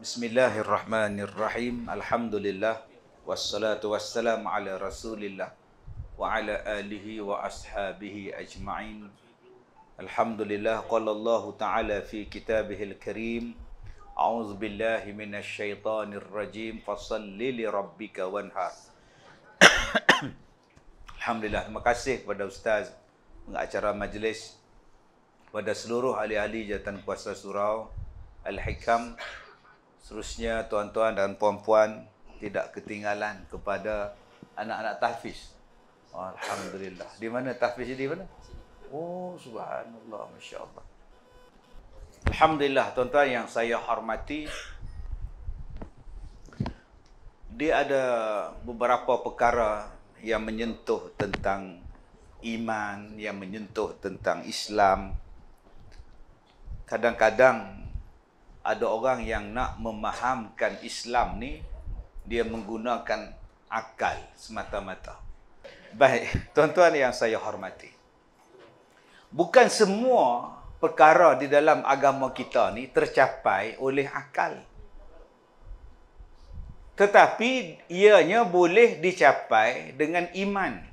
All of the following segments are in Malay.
Bismillahirrahmanirrahim. Alhamdulillah. Wassalatu wassalamu ala rasulillah. Wa ala alihi wa ashabihi ajma'in. Alhamdulillah. Qala Allah ta'ala fi kitabihil karim. A'udzu billahi minasy syaithanir rajim. Fashalli li rabbika wanhar. Alhamdulillah. Terima kasih kepada Ustaz pengacara majlis, kepada seluruh ahli-ahli Jabatan Kuasa Surau Al-Hikam. Seterusnya tuan-tuan dan puan-puan, tidak ketinggalan kepada anak-anak tahfiz. Alhamdulillah. Di mana tahfiz di mana? Oh, subhanallah, masya-Allah. Alhamdulillah, tuan-tuan yang saya hormati, dia ada beberapa perkara yang menyentuh tentang iman, yang menyentuh tentang Islam. Kadang-kadang ada orang yang nak memahamkan Islam ni, dia menggunakan akal semata-mata. Baik, tuan-tuan yang saya hormati, bukan semua perkara di dalam agama kita ni tercapai oleh akal. Tetapi ianya boleh dicapai dengan iman.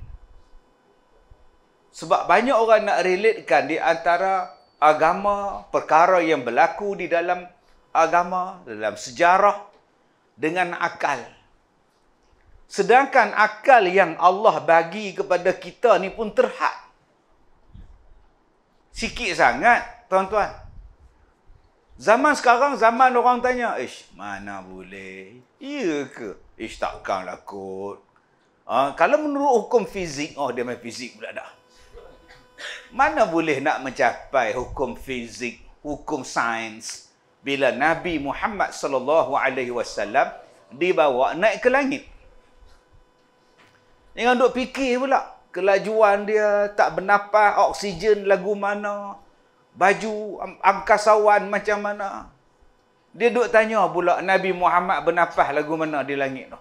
Sebab banyak orang nak relatekan di antara agama, perkara yang berlaku di dalam agama, dalam sejarah, dengan akal. Sedangkan akal yang Allah bagi kepada kita ni pun terhad. Sikit sangat, tuan-tuan. Zaman sekarang, zaman orang tanya, mana boleh? Ya ke? Takkanlah kot. Kalau menurut hukum fizik, dia main fizik pula dah. Mana boleh nak mencapai hukum fizik, hukum sains, bila Nabi Muhammad sallallahu alaihi wasallam dibawa naik ke langit. Jangan duk fikir pula kelajuan dia, tak bernafas, oksigen lagu mana, baju angkasawan macam mana. Dia duk tanya pula Nabi Muhammad bernafas lagu mana di langit tu.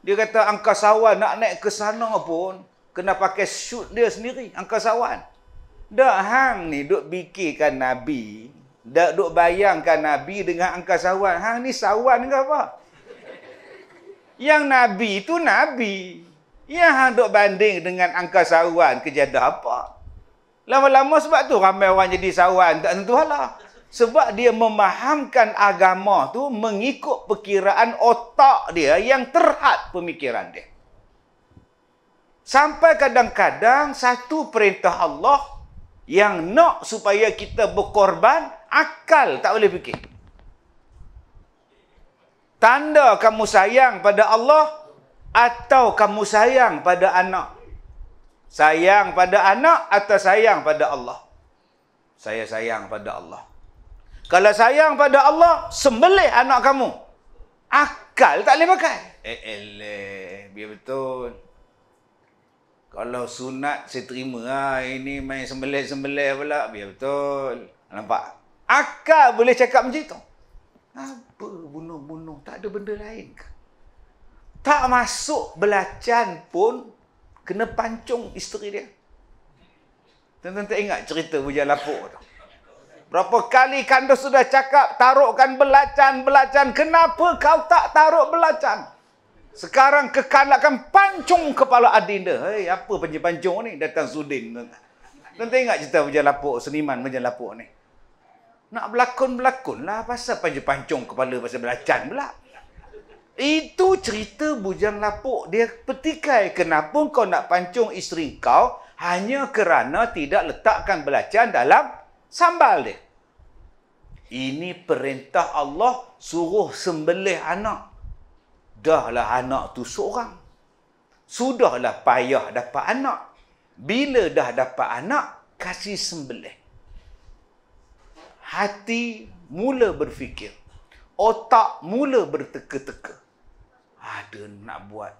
Dia kata angkasawan nak naik ke sana pun kena pakai suit dia sendiri, angkasawan. Dak hang ni duk fikirkan Nabi, dak duk bayangkan Nabi dengan angkasawan. Hang ni sawan ke apa? Yang Nabi tu Nabi. Yang hang duk banding dengan angkasawan kejadah apa? Lama-lama sebab tu ramai orang jadi sawan, tak tentu halah. Sebab dia memahamkan agama tu mengikut perkiraan otak dia yang terhad pemikiran dia. Sampai kadang-kadang satu perintah Allah yang nak supaya kita berkorban, akal tak boleh fikir. Tanda kamu sayang pada Allah atau kamu sayang pada anak? Sayang pada anak atau sayang pada Allah? Saya sayang pada Allah. Kalau sayang pada Allah, sembelih anak kamu. Akal tak boleh pakai. Biar betul. Kalau sunat saya terima. Ini main sembelih-sembelih pula. Biar betul. Nampak? Akal boleh cakap macam itu. Apa bunuh-bunuh? Tak ada benda lain ke? Tak masuk belacan pun kena pancung isteri dia. Tuan-tuan tak ingat cerita bujang lapuk tu? Berapa kali kanda sudah cakap taruhkan belacan. Kenapa kau tak taruh belacan? Sekarang kekanakan pancung kepala adinda. Hei, apa pancung ni? Datang Sudin. Tuan-tuan ingat cerita bujang lapuk, seniman bujang lapuk ni? Nak berlakon lah pasal pancung kepala pasal belacan pula. Itu cerita bujang lapuk. Dia petikai kenapa kau nak pancung isteri kau hanya kerana tidak letakkan belacan dalam sambal dia. Ini perintah Allah suruh sembelih anak. Dahlah anak tu seorang. Sudahlah payah dapat anak. Bila dah dapat anak, kasih sembelih. Hati mula berfikir. Otak mula berteka-teka. Ada nak buat.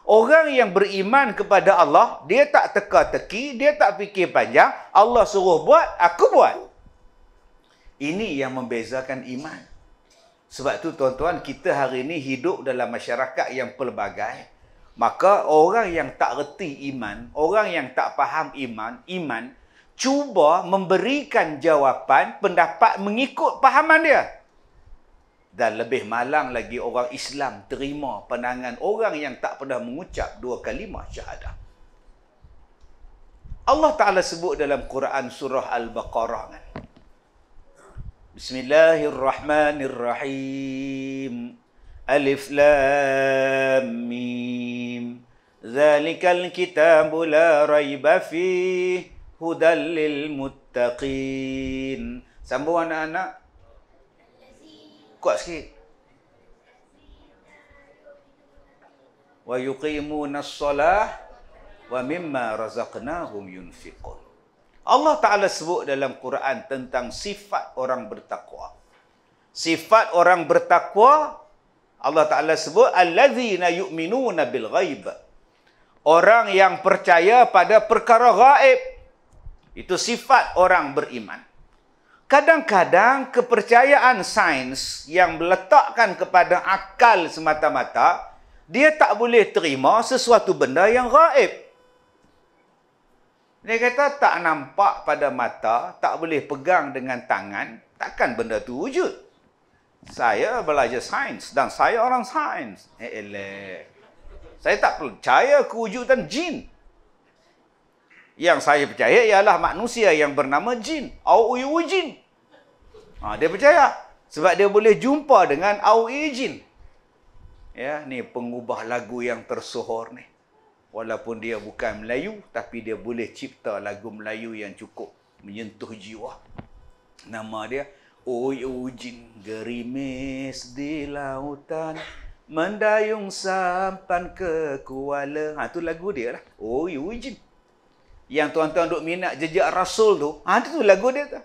Orang yang beriman kepada Allah, dia tak teka-teki, dia tak fikir panjang. Allah suruh buat, aku buat. Ini yang membezakan iman. Sebab tu tuan-tuan, kita hari ini hidup dalam masyarakat yang pelbagai. Maka orang yang tak reti iman, orang yang tak faham iman, cuba memberikan jawapan, pendapat mengikut pahaman dia. Dan lebih malang lagi orang Islam terima pandangan orang yang tak pernah mengucap dua kalimah syahadah. Allah Ta'ala sebut dalam Quran surah Al-Baqarah kan. Bismillahirrahmanirrahim. Alif Lam Mim. Zalikal kitabu la raiba fih hudal lil muttaqin. Sambung anak-anak. Kuat sikit. Wa yuqimuna as-salah wa mimma razaqnahum yunfiqun. Allah Ta'ala sebut dalam Quran tentang sifat orang bertakwa. Sifat orang bertakwa, Allah Ta'ala sebut allazina yu'minuna bil ghaib. Orang yang percaya pada perkara gaib. Itu sifat orang beriman. Kadang-kadang kepercayaan sains yang meletakkan kepada akal semata-mata, dia tak boleh terima sesuatu benda yang gaib. Dia kata tak nampak pada mata, tak boleh pegang dengan tangan, takkan benda tu wujud. Saya belajar sains dan saya orang sains. Saya tak percaya kewujudan jin. Yang saya percaya ialah manusia yang bernama jin. Au-ui jin. Dia percaya. Sebab dia boleh jumpa dengan au-ui jin. Ya, ni pengubah lagu yang tersohor ni. Walaupun dia bukan Melayu, tapi dia boleh cipta lagu Melayu yang cukup menyentuh jiwa. Nama dia, Oi jin gerimis di lautan, mendayung sampan ke Kuala. Tu lagu dia lah. Oi jin. Yang tuan-tuan duk minat jejak Rasul tu, itu lagu dia tu.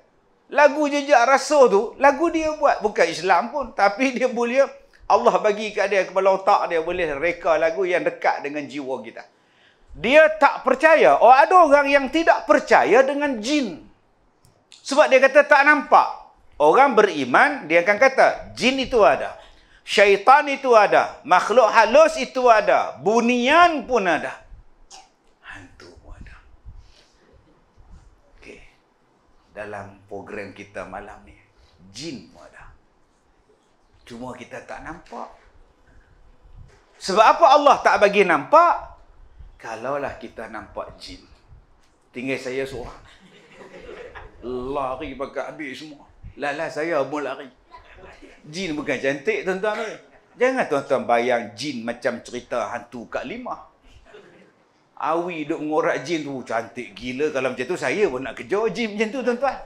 Lagu jejak Rasul tu, lagu dia buat. Bukan Islam pun, tapi dia boleh, Allah bagi kat dia, kepala otak dia boleh reka lagu yang dekat dengan jiwa kita. Dia tak percaya. Ada orang yang tidak percaya dengan jin. Sebab dia kata tak nampak. Orang beriman, dia akan kata, jin itu ada. Syaitan itu ada. Makhluk halus itu ada. Bunian pun ada. Dalam program kita malam ni, jin pun ada. Cuma kita tak nampak. Sebab apa Allah tak bagi nampak? Kalaulah kita nampak jin, tinggal saya seorang, lari pakai habis semua. Lala saya pun lari. Jin bukan cantik tuan-tuan. Jangan tuan-tuan bayang jin macam cerita hantu Kak Limah. Awi duk mengorak jin tu, cantik gila. Kalau macam tu, saya pun nak kejar jin macam tu, tuan-tuan.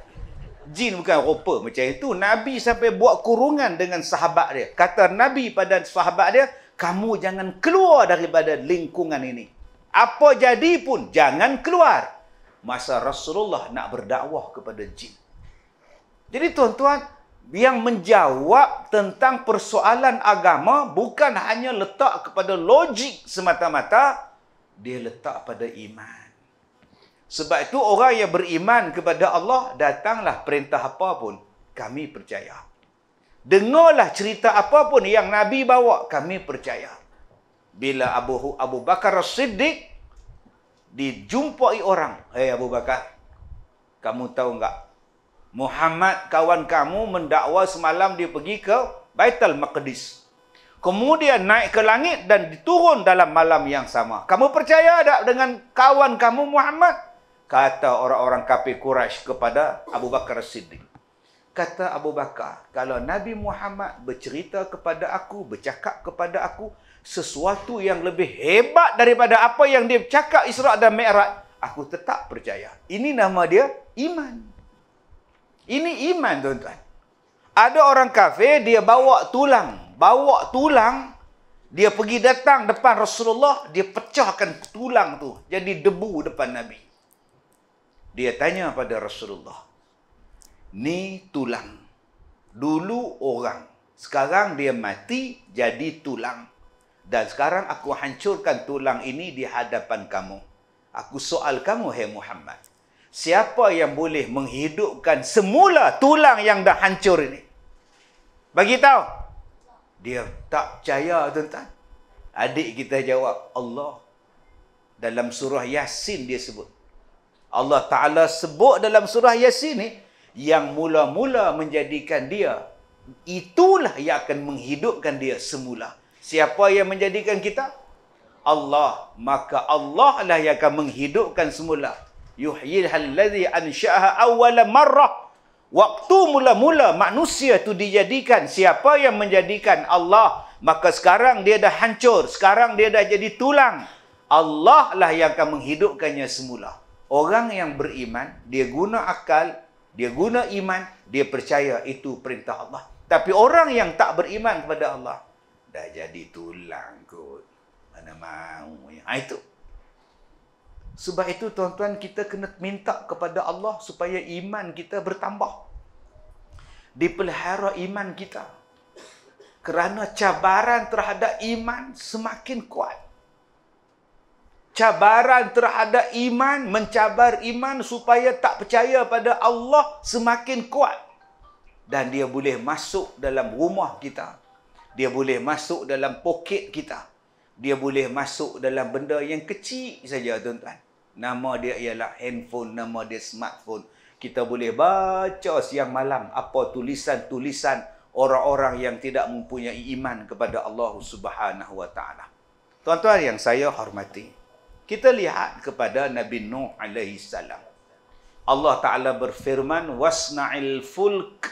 Jin bukan rupa macam itu. Nabi sampai buat kurungan dengan sahabat dia. Kata Nabi pada sahabat dia, kamu jangan keluar daripada lingkungan ini. Apa jadi pun, jangan keluar. Masa Rasulullah nak berdakwah kepada jin. Jadi tuan-tuan, yang menjawab tentang persoalan agama bukan hanya letak kepada logik semata-mata, dia letak pada iman. Sebab itu orang yang beriman kepada Allah, datanglah perintah apa pun, kami percaya. Dengarlah cerita apa pun yang Nabi bawa, kami percaya. Bila Abu Bakar As-Siddiq dijumpai orang, "Hei Abu Bakar, kamu tahu enggak? Muhammad kawan kamu mendakwa semalam dia pergi ke Baitul Maqdis. Kemudian naik ke langit dan diturun dalam malam yang sama. Kamu percaya tak dengan kawan kamu Muhammad?" Kata orang-orang kafir Quraisy kepada Abu Bakar As-Siddiq. Kata Abu Bakar, kalau Nabi Muhammad bercerita kepada aku, bercakap kepada aku sesuatu yang lebih hebat daripada apa yang dia cakap Isra' dan Mi'raj, aku tetap percaya. Ini nama dia iman. Ini iman, tuan-tuan. Ada orang kafir, dia bawa tulang, dia pergi datang depan Rasulullah, dia pecahkan tulang tu jadi debu depan Nabi. Dia tanya pada Rasulullah, ni tulang, dulu orang, sekarang dia mati jadi tulang, dan sekarang aku hancurkan tulang ini di hadapan kamu. Aku soal kamu, hai Muhammad, siapa yang boleh menghidupkan semula tulang yang dah hancur ini? Bagi tahu. Dia tak percaya, tuan-tuan. Adik kita jawab, Allah. Dalam surah Yasin dia sebut, Allah Ta'ala sebut dalam surah Yasin ni, yang mula-mula menjadikan dia, itulah yang akan menghidupkan dia semula. Siapa yang menjadikan kita? Allah. Maka Allah lah yang akan menghidupkan semula. Yuhyil ladzi ansha'aha awwala marrah. Waktu mula-mula manusia tu dijadikan, siapa yang menjadikan? Allah. Maka sekarang dia dah hancur, sekarang dia dah jadi tulang. Allah lah yang akan menghidupkannya semula. Orang yang beriman, dia guna akal, dia guna iman, dia percaya itu perintah Allah. Tapi orang yang tak beriman kepada Allah, dah jadi tulang kot. Mana mau ya. Itu. Sebab itu tuan-tuan, kita kena minta kepada Allah supaya iman kita bertambah. Dipelihara iman kita. Kerana cabaran terhadap iman semakin kuat. Cabaran terhadap iman, mencabar iman supaya tak percaya pada Allah semakin kuat. Dan dia boleh masuk dalam rumah kita. Dia boleh masuk dalam poket kita. Dia boleh masuk dalam benda yang kecil saja, tuan-tuan. Nama dia ialah handphone, nama dia smartphone. Kita boleh baca siang malam apa tulisan-tulisan orang-orang yang tidak mempunyai iman kepada Allah Subhanahu wa taala. Tuan-tuan yang saya hormati, kita lihat kepada Nabi Nuh alaihi salam. Allah Taala berfirman, "Wasna'il fulk."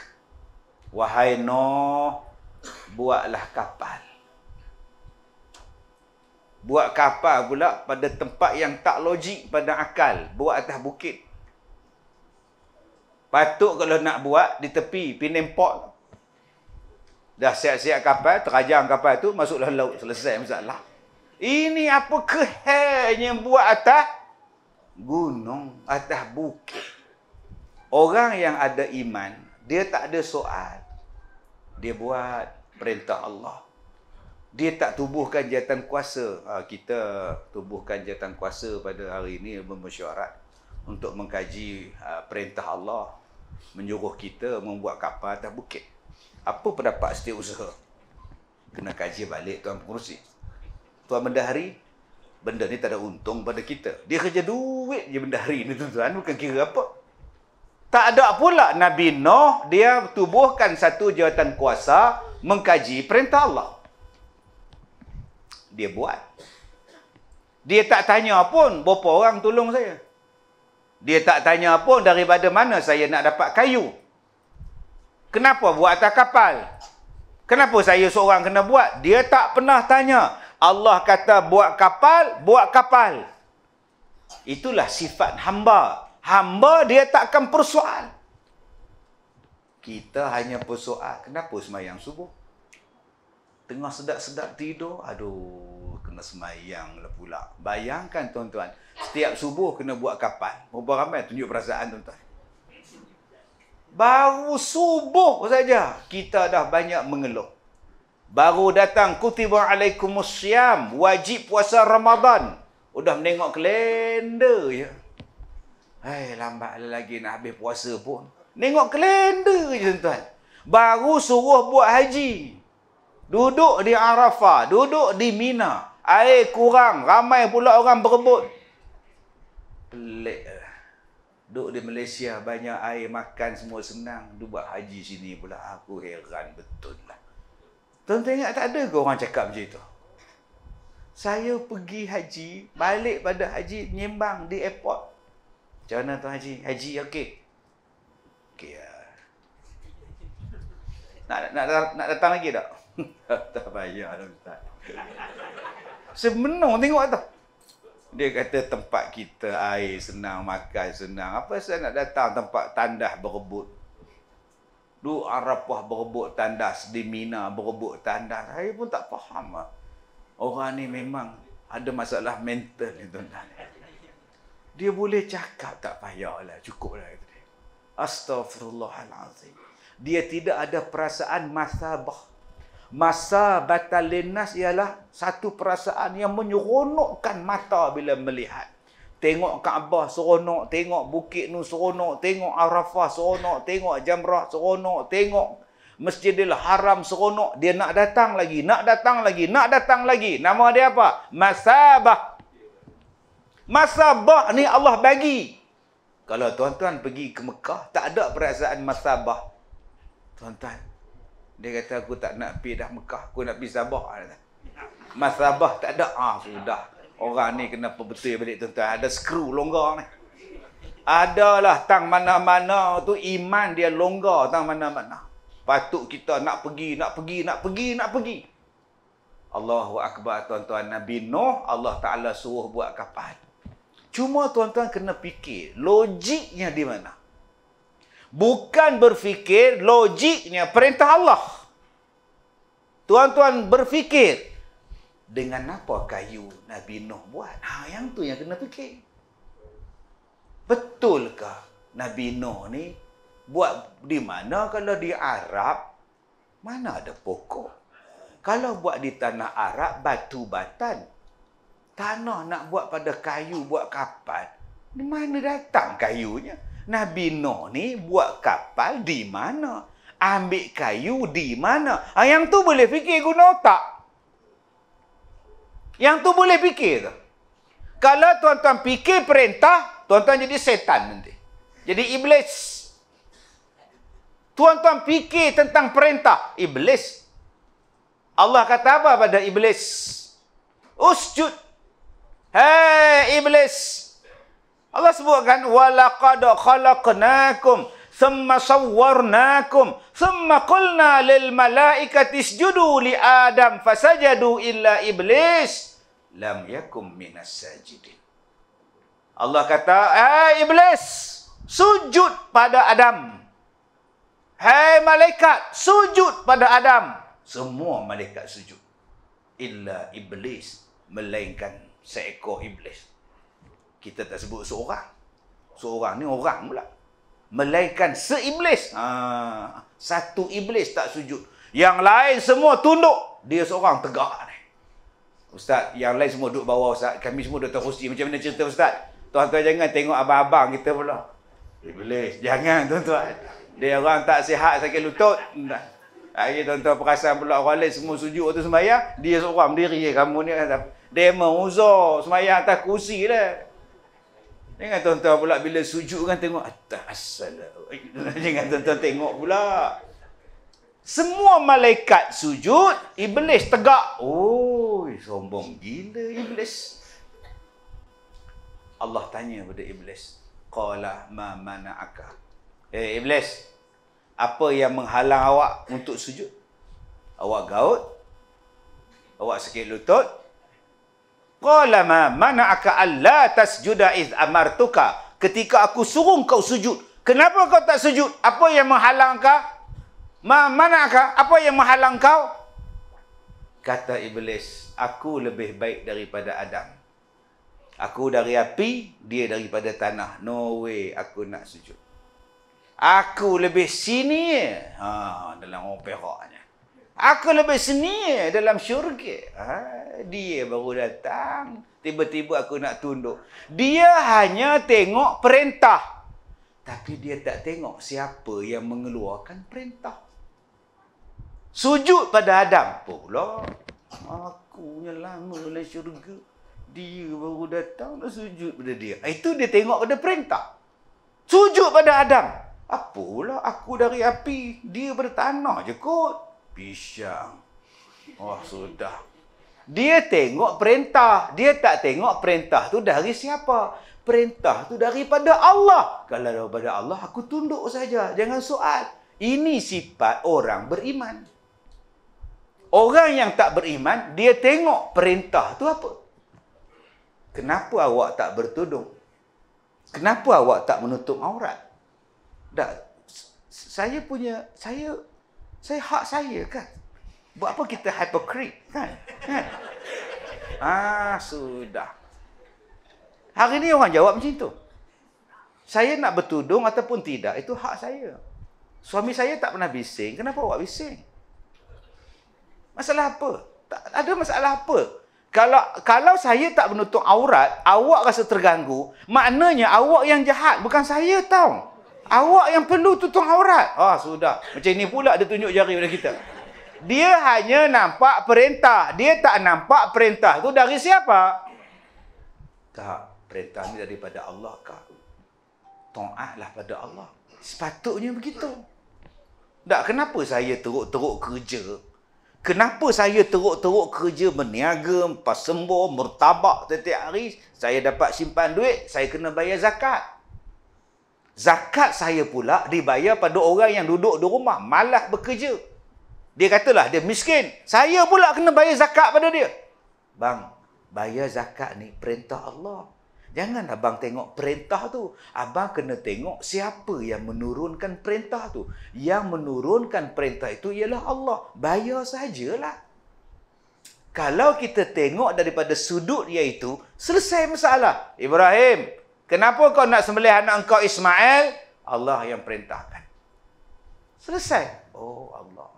Wahai Nuh, buatlah kapal. Buat kapal pula pada tempat yang tak logik pada akal. Buat atas bukit. Patut kalau nak buat di tepi Penang Port. Dah siap-siap kapal, terajang kapal tu, masuklah laut, selesai masalah. Ini apa kehanya buat atas gunung, atas bukit. Orang yang ada iman, dia tak ada soal. Dia buat perintah Allah. Dia tak tubuhkan jawatan kuasa. Kita tubuhkan jawatan kuasa pada hari ini bermesyuarat untuk mengkaji perintah Allah, menyuruh kita membuat kapal atas bukit. Apa pendapat setiausaha? Kena kaji balik Tuan Pengerusi. Tuan Bendahari, benda ni tak ada untung pada kita. Dia kerja duit je bendahari ni, tuan-tuan. Bukan kira apa. Tak ada pula Nabi Nuh, dia tubuhkan satu jawatan kuasa mengkaji perintah Allah. Dia buat. Dia tak tanya pun, berapa orang tolong saya. Dia tak tanya pun daripada mana saya nak dapat kayu. Kenapa buat atas kapal? Kenapa saya seorang kena buat? Dia tak pernah tanya. Allah kata buat kapal, buat kapal. Itulah sifat hamba. Hamba dia takkan persoal. Kita hanya persoal, kenapa sembahyang subuh? Tengah sedap-sedap tidur, aduh, kena sembahyang lah pula. Bayangkan tuan-tuan, setiap subuh kena buat kapal. Berapa ramai tunjuk perasaan tuan-tuan? Baru subuh saja kita dah banyak mengeluh. Baru datang kutiba alaikumussyam, wajib puasa Ramadan. Udah menengok kalender je. Hai, lambat lagi nak habis puasa pun. Nengok kalender je tuan-tuan. Baru suruh buat haji. Duduk di Arafah, duduk di Mina. Air kurang, ramai pula orang berebut. Pelik. Duduk di Malaysia, banyak air, makan semua senang. Duduk buat haji sini pula. Aku heran betul lah. Tuan-tuan ingat tak ada ke orang cakap macam itu? Saya pergi haji, balik pada haji, menyembang di airport. Macam mana Tuan Haji? Haji okey? Okey ya. Nak datang lagi tak? Tak payah dah Ustaz. Sebenarnya tengok tu. Dia kata tempat kita air senang, makan senang. Apa saya nak datang tempat tandas berebut? Duk Arafah berebut tandas, di Mina berebut tandas. Saya pun tak faham. Orang ni memang ada masalah mental ni tuan-tuan. Dia boleh cakap tak payahlah, cukuplah. Astaghfirullahalazim. Dia tidak ada perasaan masabah. Masabatal linnas ialah satu perasaan yang menyeronokkan mata bila melihat. Tengok Kaabah seronok, tengok Bukit Nur seronok, tengok Arafah seronok, tengok Jamrah seronok, tengok Masjidil Haram seronok. Dia nak datang lagi, nak datang lagi, nak datang lagi. Nama dia apa? Masabah. Masabah ni Allah bagi. Kalau tuan-tuan pergi ke Mekah, tak ada perasaan masabah. Tuan-tuan, dia kata aku tak nak pergi dah Mekah, aku nak pergi Sabah. Masabah tak ada. Sudah. Orang ni kenapa betul balik tuan-tuan. Ada skru longgar ni. Adalah tang mana-mana tu iman dia longgar tang mana-mana. Patut kita nak pergi. Allahu Akbar tuan-tuan. Nabi Nuh, Allah Ta'ala suruh buat kapal. Cuma tuan-tuan kena fikir, logiknya di mana? Bukan berfikir logiknya perintah Allah. Tuan-tuan berfikir, dengan apa kayu Nabi Nuh buat? Yang tu yang kena fikir. Betulkah Nabi Nuh ni buat di mana? Kalau di Arab, mana ada pokok? Kalau buat di tanah Arab, batu batan. Tanah nak buat pada kayu, buat kapal. Di mana datang kayunya? Nabi Nuh ni buat kapal di mana? Ambil kayu di mana? Yang tu boleh fikir guna otak. Yang tu boleh fikir tu. Kalau tuan-tuan fikir perintah, tuan-tuan jadi setan nanti. Jadi iblis. Tuan-tuan fikir tentang perintah, iblis. Allah kata apa pada iblis? Usjud. Hei iblis. Allah sebutkan walaqad khalaqnakum thumma sawwarnakum thumma qulna lil malaikati isjudu li adam fasajadu illa iblis lam yakum minas sajidin. Allah kata, "Hai iblis, sujud pada Adam." Hai malaikat, sujud pada Adam. Semua malaikat sujud. Illa iblis, melainkan seekor iblis. Kita tak sebut seorang. Seorang ni orang pula. Melainkan seiblis. Satu iblis tak sujud. Yang lain semua tunduk. Dia seorang tegak ni. Ustaz, yang lain semua duduk bawah Ustaz. Kami semua duduk atas kursi. Macam mana cerita Ustaz? Tuan-tuan jangan tengok abang-abang kita pula. Iblis. Jangan tuan-tuan. Dia orang tak sihat sakit lutut. Hari tuan-tuan perasan pula orang lain semua sujud waktu sembahyang. Dia seorang berdiri. Kamu ni dia menguzur sembahyang atas kursi dah. Jangan tuan-tuan pula bila sujud kan tengok atas. Jangan tuan-tuan tengok pula. Semua malaikat sujud, iblis tegak. Oi, sombong gila iblis. Allah tanya pada iblis, qala ma mana'aka? Iblis, apa yang menghalang awak untuk sujud? Awak gaut? Awak sakit lutut? Qala ma mana'aka alla tasjuda iz amartuka? Ketika aku suruh kau sujud, kenapa kau tak sujud? Apa yang menghalang kau? Ma mana'aka? Apa yang menghalang kau? Kata iblis, aku lebih baik daripada Adam. Aku dari api, dia daripada tanah. No way aku nak sujud. Aku lebih senior dalam orang Peraknya. Aku lebih senior dalam syurga. Dia baru datang. Tiba-tiba aku nak tunduk. Dia hanya tengok perintah. Tapi dia tak tengok siapa yang mengeluarkan perintah. Sujud pada Adam. Pula. Aku yang lama dalam syurga. Dia baru datang dan sujud pada dia. Itu dia tengok pada perintah. Sujud pada Adam. Apalah aku dari api. Dia bertanah je kot. Pisang. Sudah. Dia tengok perintah. Dia tak tengok perintah tu dari siapa. Perintah tu daripada Allah. Kalau daripada Allah, aku tunduk saja. Jangan soal. Ini sifat orang beriman. Orang yang tak beriman, dia tengok perintah tu apa. Kenapa awak tak bertudung? Kenapa awak tak menutup aurat? Saya hak saya kan. Buat apa kita hypocrite kan? Sudah. Hari ni orang jawab macam tu. Saya nak bertudung ataupun tidak, itu hak saya. Suami saya tak pernah bising, kenapa awak bising? Masalah apa? Tak ada masalah apa. Kalau saya tak menutup aurat, awak rasa terganggu, maknanya awak yang jahat, bukan saya tau. Awak yang perlu tutup aurat. Sudah. Macam ni pula dia tunjuk jari pada kita. Dia hanya nampak perintah. Dia tak nampak perintah tu dari siapa? Tak. Perintah ni daripada Allah kah? taatlah pada Allah. Sepatutnya begitu. Tak, kenapa saya teruk-teruk kerja? Kenapa saya teruk-teruk kerja berniaga, pasembur, murtabak setiap hari? Saya dapat simpan duit, saya kena bayar zakat. Zakat saya pula dibayar pada orang yang duduk di rumah, malas bekerja. Dia katalah dia miskin. Saya pula kena bayar zakat pada dia. Bang, bayar zakat ni perintah Allah. Jangan abang tengok perintah tu. Abang kena tengok siapa yang menurunkan perintah tu. Yang menurunkan perintah itu ialah Allah. Bayar sajalah. Kalau kita tengok daripada sudut iaitu, selesai masalah. Ibrahim, kenapa kau nak sembelih anak engkau Ismail? Allah yang perintahkan. Selesai. Oh Allah.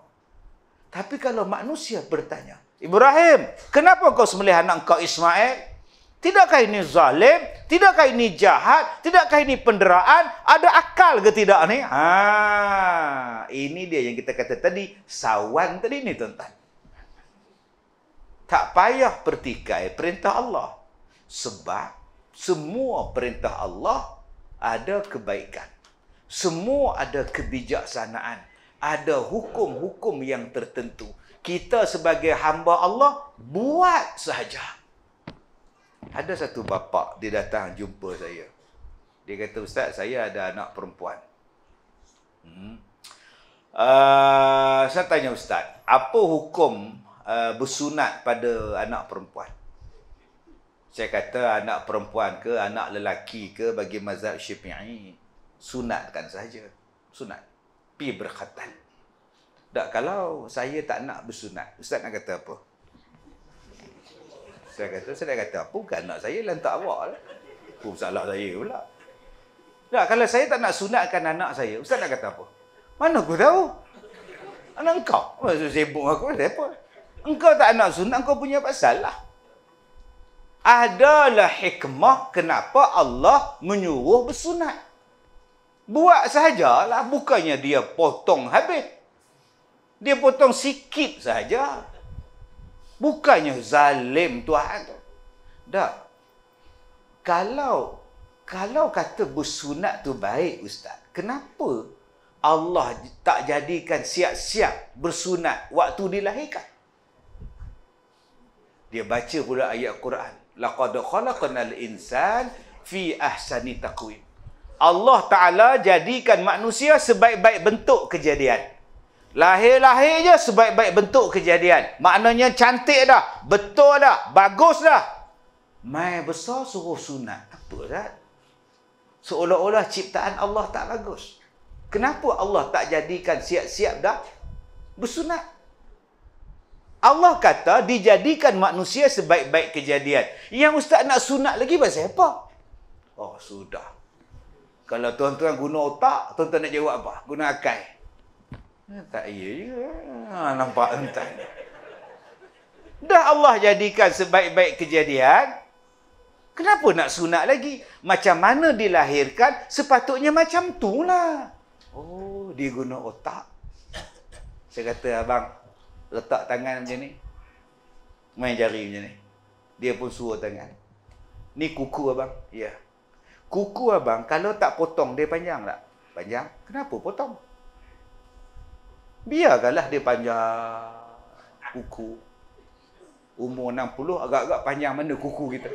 Tapi kalau manusia bertanya, Ibrahim, kenapa kau sembelih anak engkau Ismail? Tidakkah ini zalim? Tidakkah ini jahat? Tidakkah ini penderaan? Ada akal ke tidak ni? Ini dia yang kita kata tadi, sawan tadi ni tuan-tuan. Tak payah pertikai perintah Allah. Sebab semua perintah Allah ada kebaikan. Semua ada kebijaksanaan. Ada hukum-hukum yang tertentu. Kita sebagai hamba Allah buat sahaja. Ada satu bapa, dia datang jumpa saya. Dia kata, Ustaz, saya ada anak perempuan. Saya tanya Ustaz, apa hukum bersunat pada anak perempuan? Saya kata, anak perempuan ke, anak lelaki ke, bagi mazhab Syafi'i, sunatkan saja. Sunat. Pi berkhatan. Tak, kalau saya tak nak bersunat, Ustaz nak kata apa? Saya kata, apa? Bukan anak saya, lantak awak lah. Apa salah saya pula? Tak, kalau saya tak nak sunatkan anak saya, Ustaz nak kata apa? Mana aku tahu? Anak engkau. Maksud sibuk aku, apa? Engkau tak nak sunat, engkau punya pasal lah. Adalah hikmah kenapa Allah menyuruh bersunat. Buat sahajalah, bukannya dia potong habis. Dia potong sikit sahaja. Bukannya zalim Tuhan tu. Tak. Kalau kata bersunat tu baik, Ustaz, kenapa Allah tak jadikan siap-siap bersunat waktu dilahirkan? Dia baca pula ayat Quran. Laqad khalaqnal insan fi ahsani taqwim. Allah Ta'ala jadikan manusia sebaik-baik bentuk kejadian. Lahir-lahir je sebaik-baik bentuk kejadian. Maknanya cantik dah, betul dah, bagus dah. Mai besar suruh sunat. Apa dah? Seolah-olah ciptaan Allah tak bagus. Kenapa Allah tak jadikan siap-siap dah bersunat? Allah kata dijadikan manusia sebaik-baik kejadian. Yang Ustaz nak sunat lagi pasal apa? Oh, sudah. Kalau tuan-tuan guna otak, tuan-tuan nak jawab apa? Guna akal. Tak iya juga. Nampak entah. Dah Allah jadikan sebaik-baik kejadian. Kenapa nak sunat lagi? Macam mana dilahirkan, sepatutnya macam tu lah. Oh, dia guna otak. Saya kata, abang, letak tangan macam ni. Main jari macam ni. Dia pun suruh tangan. Ni kuku abang. Ya. Kuku abang, kalau tak potong, dia panjang tak? Panjang. Kenapa potong? Biarkanlah dia panjang kuku. Umur 60, agak-agak panjang mana kuku kita.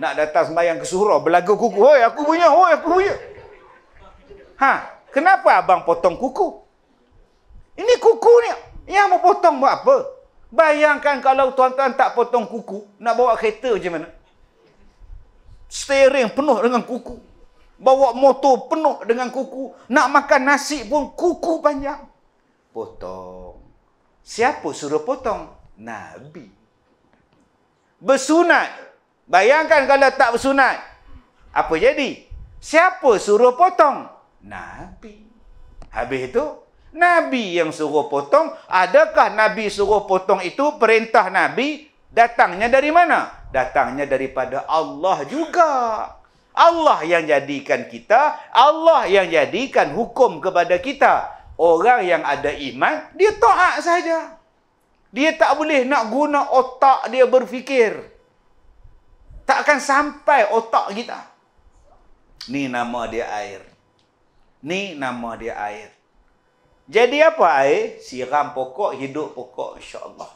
Nak datang sembahyang ke surau, belaga kuku. Hoi, aku punya, hoi, aku punya. Kenapa abang potong kuku? Ini kuku ni. Yang mau potong buat apa? Bayangkan kalau tuan-tuan tak potong kuku, nak bawa kereta macam mana? Steering penuh dengan kuku. Bawa motor penuh dengan kuku. Nak makan nasi pun kuku panjang. Potong. Siapa suruh potong? Nabi. Bersunat. Bayangkan kalau tak bersunat. Apa jadi? Siapa suruh potong? Nabi. Habis itu, Nabi yang suruh potong. Adakah Nabi suruh potong itu perintah Nabi? Datangnya dari mana? Datangnya daripada Allah juga. Allah yang jadikan kita. Allah yang jadikan hukum kepada kita. Orang yang ada iman, dia taat saja. Dia tak boleh nak guna otak dia berfikir. Tak akan sampai otak kita. Ni nama dia air. Ni nama dia air. Jadi apa air? Siram pokok, hidup pokok, insya-Allah.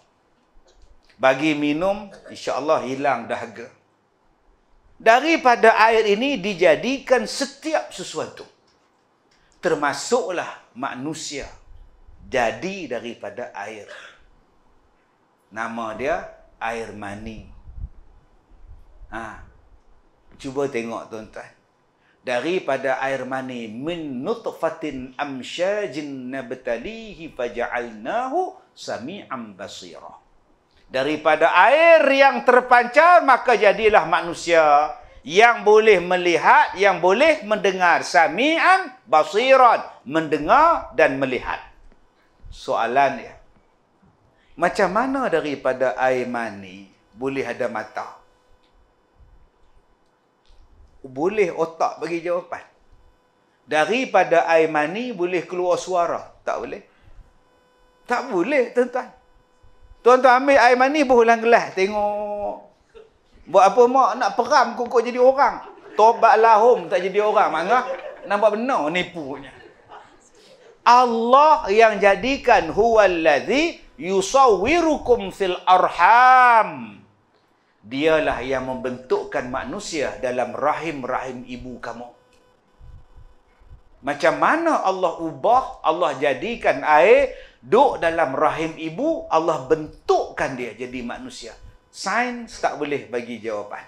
Bagi minum, insya-Allah hilang dahaga. Daripada air ini dijadikan setiap sesuatu. Termasuklah manusia. Jadi daripada air. Nama dia air mani. Cuba tengok tuan-tuan. Daripada air mani, min nutfatin amsyajin nabtalihi faja'alnahu sami'an basira. Daripada air yang terpancar, maka jadilah manusia yang boleh melihat, yang boleh mendengar. Sami'an basiran, mendengar dan melihat. Soalan dia, macam mana daripada air mani boleh ada mata? Boleh otak bagi jawapan. Daripada air mani boleh keluar suara? Tak boleh. Tak boleh, tuan-tuan. Tuan-tuan ambil air mani berulang gelas. Tengok. Buat apa mak? Nak peram kok jadi orang. Tobat lahum tak jadi orang. Mana? Nampak benar nipunya. Allah yang jadikan huwallazi yusawwirukum fil arham. Dialah yang membentukkan manusia dalam rahim-rahim ibu kamu. Macam mana Allah ubah, Allah jadikan air duduk dalam rahim ibu, Allah bentukkan dia jadi manusia. Sains tak boleh bagi jawapan.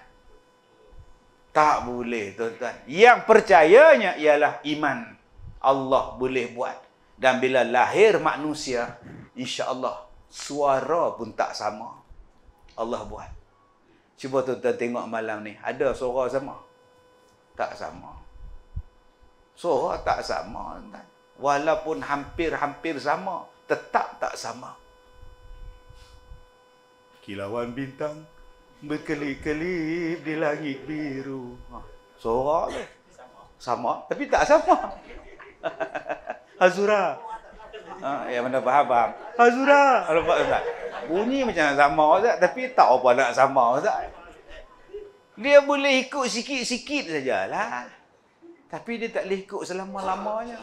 Tak boleh, tuan-tuan. Yang percayanya ialah iman. Allah boleh buat. Dan bila lahir manusia, insya-Allah suara pun tak sama. Allah buat. Cuba tuan-tuan tengok malam ni. Ada suara sama? Tak sama. Suara tak sama. Walaupun hampir-hampir sama, tetap tak sama. Kilauan bintang berkelip-kelip di langit biru. Suara tu sama, tapi tak sama. Hazura. Yang mana faham? Hazura. Nampak tak? Bunyi macam nak sama Ustaz, tapi tak apa nak sama Ustaz. Dia boleh ikut sikit-sikit sajalah. Tapi dia tak boleh ikut selama-lamanya.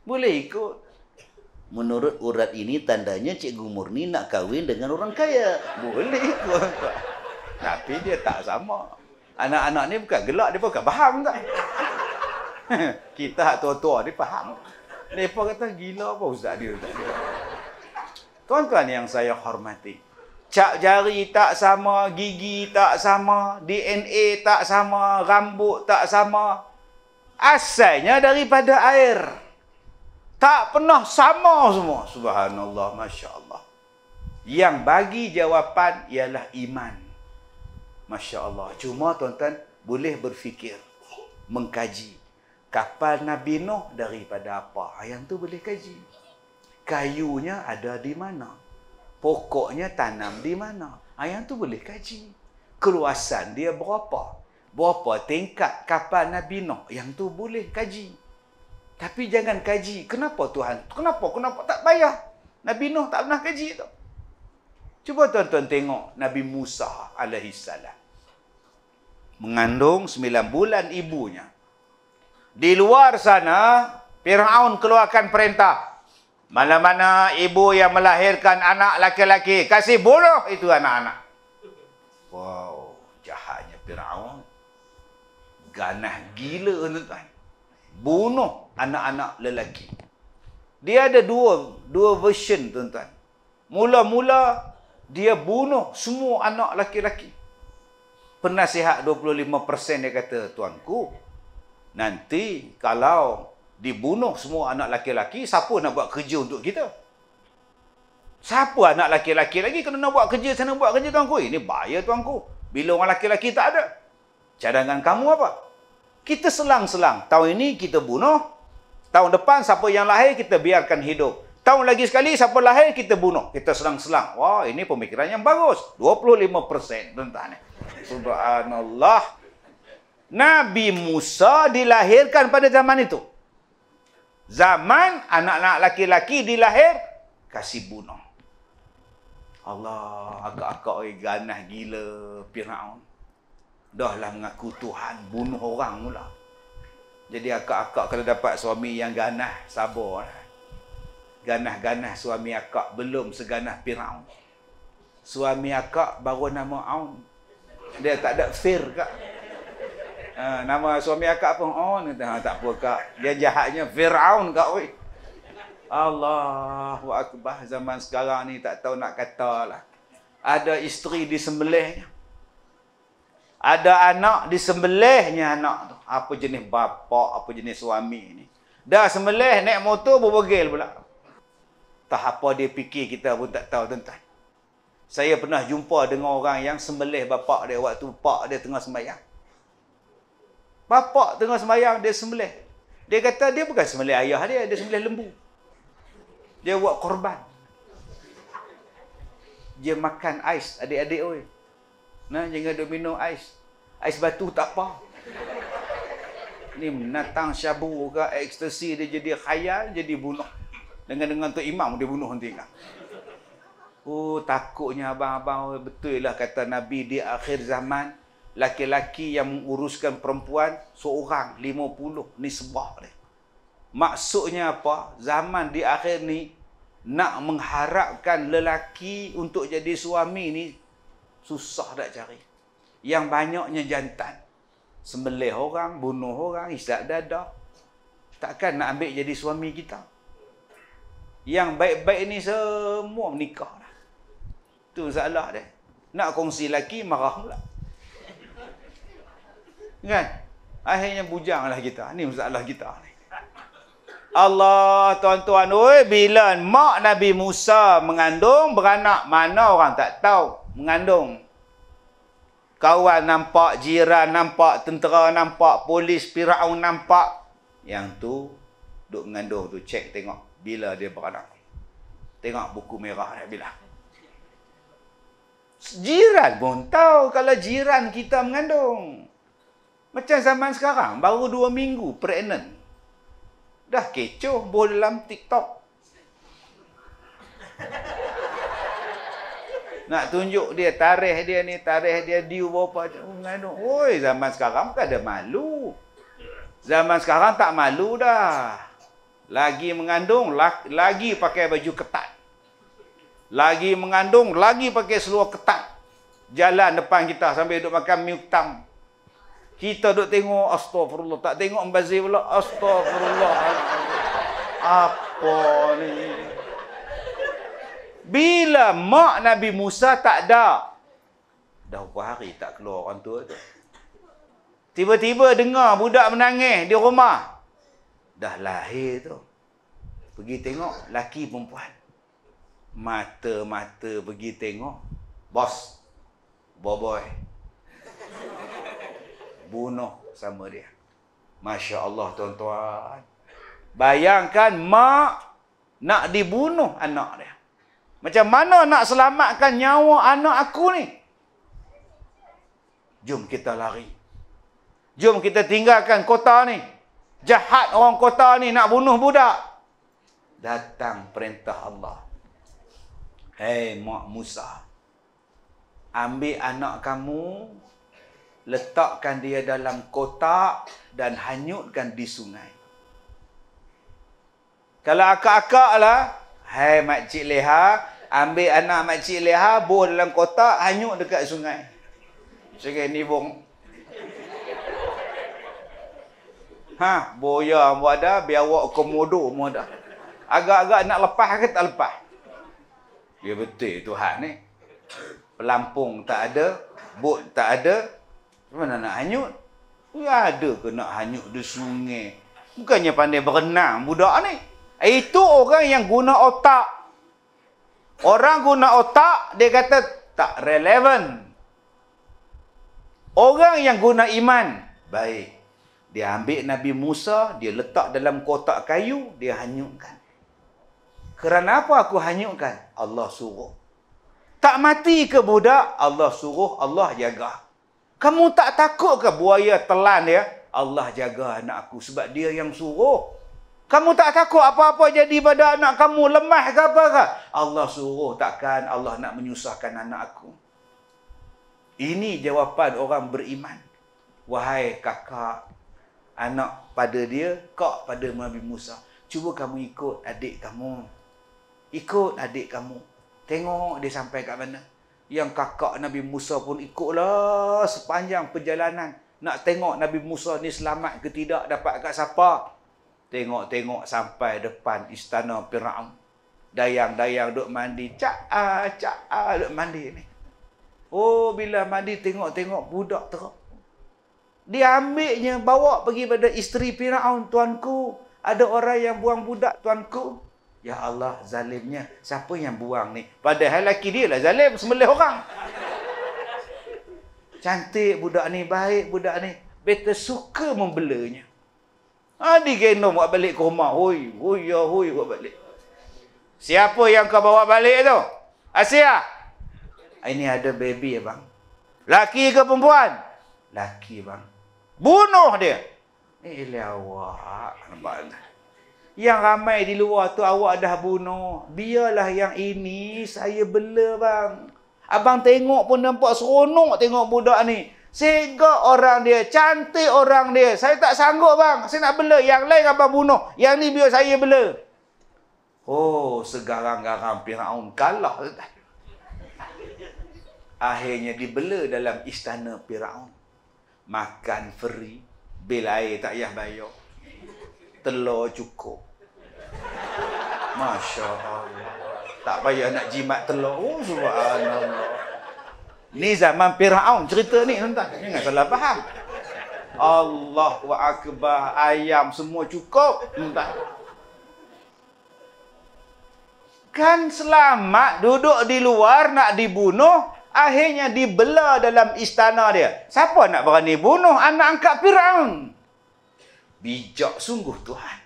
Boleh ikut. Menurut urat ini tandanya Cikgu Murni nak kahwin dengan orang kaya. Boleh ikut. Tapi dia tak sama. Anak-anak ni bukan gelak, dia bukan faham tak? Kita tua-tua dia faham. Mereka kata gila apa Ustaz dia. Tuan-tuan yang saya hormati, cap jari tak sama, gigi tak sama, DNA tak sama, rambut tak sama. Asalnya daripada air. Tak pernah sama semua. Subhanallah, Masya Allah. Yang bagi jawapan ialah iman. Masya Allah. Cuma tuan-tuan boleh berfikir, mengkaji. Kapal Nabi Nuh daripada apa? Yang tu boleh kaji. Kayunya ada di mana? Pokoknya tanam di mana? Yang tu boleh kaji. Keluasan dia berapa? Berapa tingkat kapal Nabi Nuh? Yang tu boleh kaji. Tapi jangan kaji. Kenapa Tuhan? Kenapa? Tak payah. Nabi Nuh tak pernah kaji tu. Cuba tuan-tuan tengok Nabi Musa alaihissalam. Mengandung 9 bulan ibunya. Di luar sana, Firaun keluarkan perintah. Mana-mana ibu yang melahirkan anak laki-laki, kasih bunuh itu anak-anak. Wow, jahatnya Firaun. Ganas gila tuan-tuan. Bunuh anak-anak lelaki. Dia ada dua version tuan-tuan. Mula-mula dia bunuh semua anak laki-laki. Penasihat 25% dia kata, tuanku, nanti kalau dibunuh semua anak laki-laki, siapa nak buat kerja untuk kita? Siapa anak laki-laki lagi kena nak buat kerja sana buat kerja tuanku? Ini bahaya tuanku. Bila orang laki-laki tak ada, cadangan kamu apa? Kita selang-selang. Tahun ini kita bunuh. Tahun depan siapa yang lahir kita biarkan hidup. Tahun lagi sekali siapa lahir kita bunuh. Kita selang-selang. Wah, ini pemikiran yang bagus. 25% tuan-tuan. Subhanallah. Nabi Musa dilahirkan pada zaman itu. Zaman anak-anak laki-laki dilahir, kasih bunuh. Allah, agak-agak ganas gila Firaun. Dah lah mengaku Tuhan, bunuh orang mula. Jadi akak-akak kalau dapat suami yang ganah, sabar. Ganah-ganah suami akak belum seganah Firaun. Suami akak baru nama Aun. Dia tak ada Fir kak. Nama suami akak pun Aun. Tak apa kak. Dia jahatnya Firaun kak. Oi. Allahu Akbar. Zaman sekarang ni tak tahu nak kata lah. Ada isteri disembelihnya. Ada anak disembelihnya anak tu. Apa jenis bapa, apa jenis suami ni. Dah sembelih, naik motor berbegil pula. Tak apa dia fikir, kita pun tak tahu tuan-tuan. Saya pernah jumpa dengan orang yang sembelih bapak dia waktu pak dia tengah sembahyang. Bapak tengah sembahyang, dia sembelih. Dia kata dia bukan sembelih ayah dia sembelih lembu. Dia buat korban. Dia makan ais, adik-adik oi. Nah, jangan duk minum ais. Ais batu tak apa. Ni menatang syabu ke ekstasi dia jadi khayal, jadi bunuh. Dengan tu imam dia bunuh nanti kan. Oh, takutnya abang-abang, betul lah kata Nabi di akhir zaman, laki-laki yang menguruskan perempuan seorang 50 nisbah dia. Maksudnya apa? Zaman di akhir ni nak mengharapkan lelaki untuk jadi suami ni susah nak cari. Yang banyaknya jantan. Sembelih orang, bunuh orang, hisap dadah. Takkan nak ambil jadi suami kita. Yang baik-baik ni semua menikah dah. Itu masalah dia. Nak kongsi laki, marah pula. Kan? Akhirnya bujanglah kita. Ni masalah kita ni. Allah, tuan-tuan, oi, bila mak Nabi Musa mengandung, beranak mana orang tak tahu mengandung. Kawan nampak, jiran nampak, tentera nampak, polis Firaun nampak. Yang tu duk mengandung tu, cek tengok bila dia beranak. Tengok buku merah dia bila. Jiran pun tahu kalau jiran kita mengandung. Macam zaman sekarang, baru 2 minggu pregnant. Dah kecoh bol dalam TikTok. Nak tunjuk dia tarikh dia ni, tarikh dia due berapa. Mengandung. Oi, zaman sekarang bukan ada malu. Zaman sekarang tak malu dah. Lagi mengandung, lagi pakai baju ketat. Lagi mengandung, lagi pakai seluar ketat. Jalan depan kita sambil duduk makan mi hitam. Kita duk tengok, astagfirullah. Tak tengok membazir pula, astagfirullah. Apa ni? Bila mak Nabi Musa tak ada. Dah berapa hari tak keluar orang tua tu. Tiba-tiba dengar budak menangis di rumah. Dah lahir tu. Pergi tengok, laki perempuan. Mata-mata pergi tengok. Bos. Boy. Bunuh sama dia. Masya Allah tuan-tuan. Bayangkan mak nak dibunuh anak dia. Macam mana nak selamatkan nyawa anak aku ni? Jom kita lari. Jom kita tinggalkan kota ni. Jahat orang kota ni nak bunuh budak. Datang perintah Allah. Hei mak Musa. Ambil anak kamu, letakkan dia dalam kotak dan hanyutkan di sungai. Kalau akak-akak lah, hai makcik Leha, ambil anak makcik Leha, bawa dalam kotak, hanyut dekat sungai. Cakap ni bong. Boya buat dah, biawak komodo semua dah. Agak-agak nak lepas ke tak lepas? Ya betul Tuhan ni. Pelampung tak ada, bot tak ada, mana nak hanyut? Ya ada ke nak hanyut di sungai? Bukannya pandai berenang budak ni. Itu orang yang guna otak. Orang guna otak, dia kata tak relevan. Orang yang guna iman, baik. Dia ambil Nabi Musa, dia letak dalam kotak kayu, dia hanyutkan. Kerana apa aku hanyutkan? Allah suruh. Tak mati ke budak? Allah suruh, Allah jaga. Kamu tak takut ke buaya telan dia? Allah jaga anak aku sebab dia yang suruh. Kamu tak takut apa-apa jadi pada anak kamu, lemah ke apa ke? Allah suruh, takkan Allah nak menyusahkan anak aku. Ini jawapan orang beriman. Wahai kakak, Anak pada dia, kak pada Nabi Musa. Cuba kamu ikut adik kamu. Ikut adik kamu. Tengok dia sampai kat mana. Yang kakak Nabi Musa pun ikutlah sepanjang perjalanan. Nak tengok Nabi Musa ni selamat ke tidak, dapat kat siapa. Tengok-tengok sampai depan istana Firaun. Dayang-dayang duk mandi. Cak-a duk mandi ni. Oh, bila mandi tengok-tengok budak teruk. Dia ambilnya, bawa pergi pada isteri Firaun. Tuanku, ada orang yang buang budak, tuanku. Ya Allah, zalimnya. Siapa yang buang ni? Padahal laki dia lah zalim, sembelih orang. Cantik budak ni, baik budak ni. Betul suka membelanya. Digendong buat balik ke rumah. Hoi, buat balik. Siapa yang kau bawa balik tu? Asia. Ini ada baby ya bang. Laki ke perempuan? Laki bang. Bunuh dia. Awak. Yang ramai di luar tu awak dah bunuh. Biarlah yang ini saya bela bang. Abang tengok pun nampak seronok tengok budak ni. Sehingga orang dia, cantik orang dia. Saya tak sanggup bang. Saya nak bela. Yang lain abang bunuh. Yang ni biar saya bela. Oh, segarang-garang Firaun kalah. Akhirnya dibela dalam istana Firaun. Makan free, bil air tak payah bayar. Telur cukup. Masya Allah. Tak payah nak jimat telur. Oh, subhanallah. Ni zaman Firaun cerita ni tuan-tuan. Jangan salah faham. Allahu akbar. Ayam semua cukup tuan-tuan. Kan selamat duduk di luar nak dibunuh. Akhirnya dibela dalam istana dia. Siapa nak berani bunuh anak angkat Firaun? Bijak sungguh Tuhan.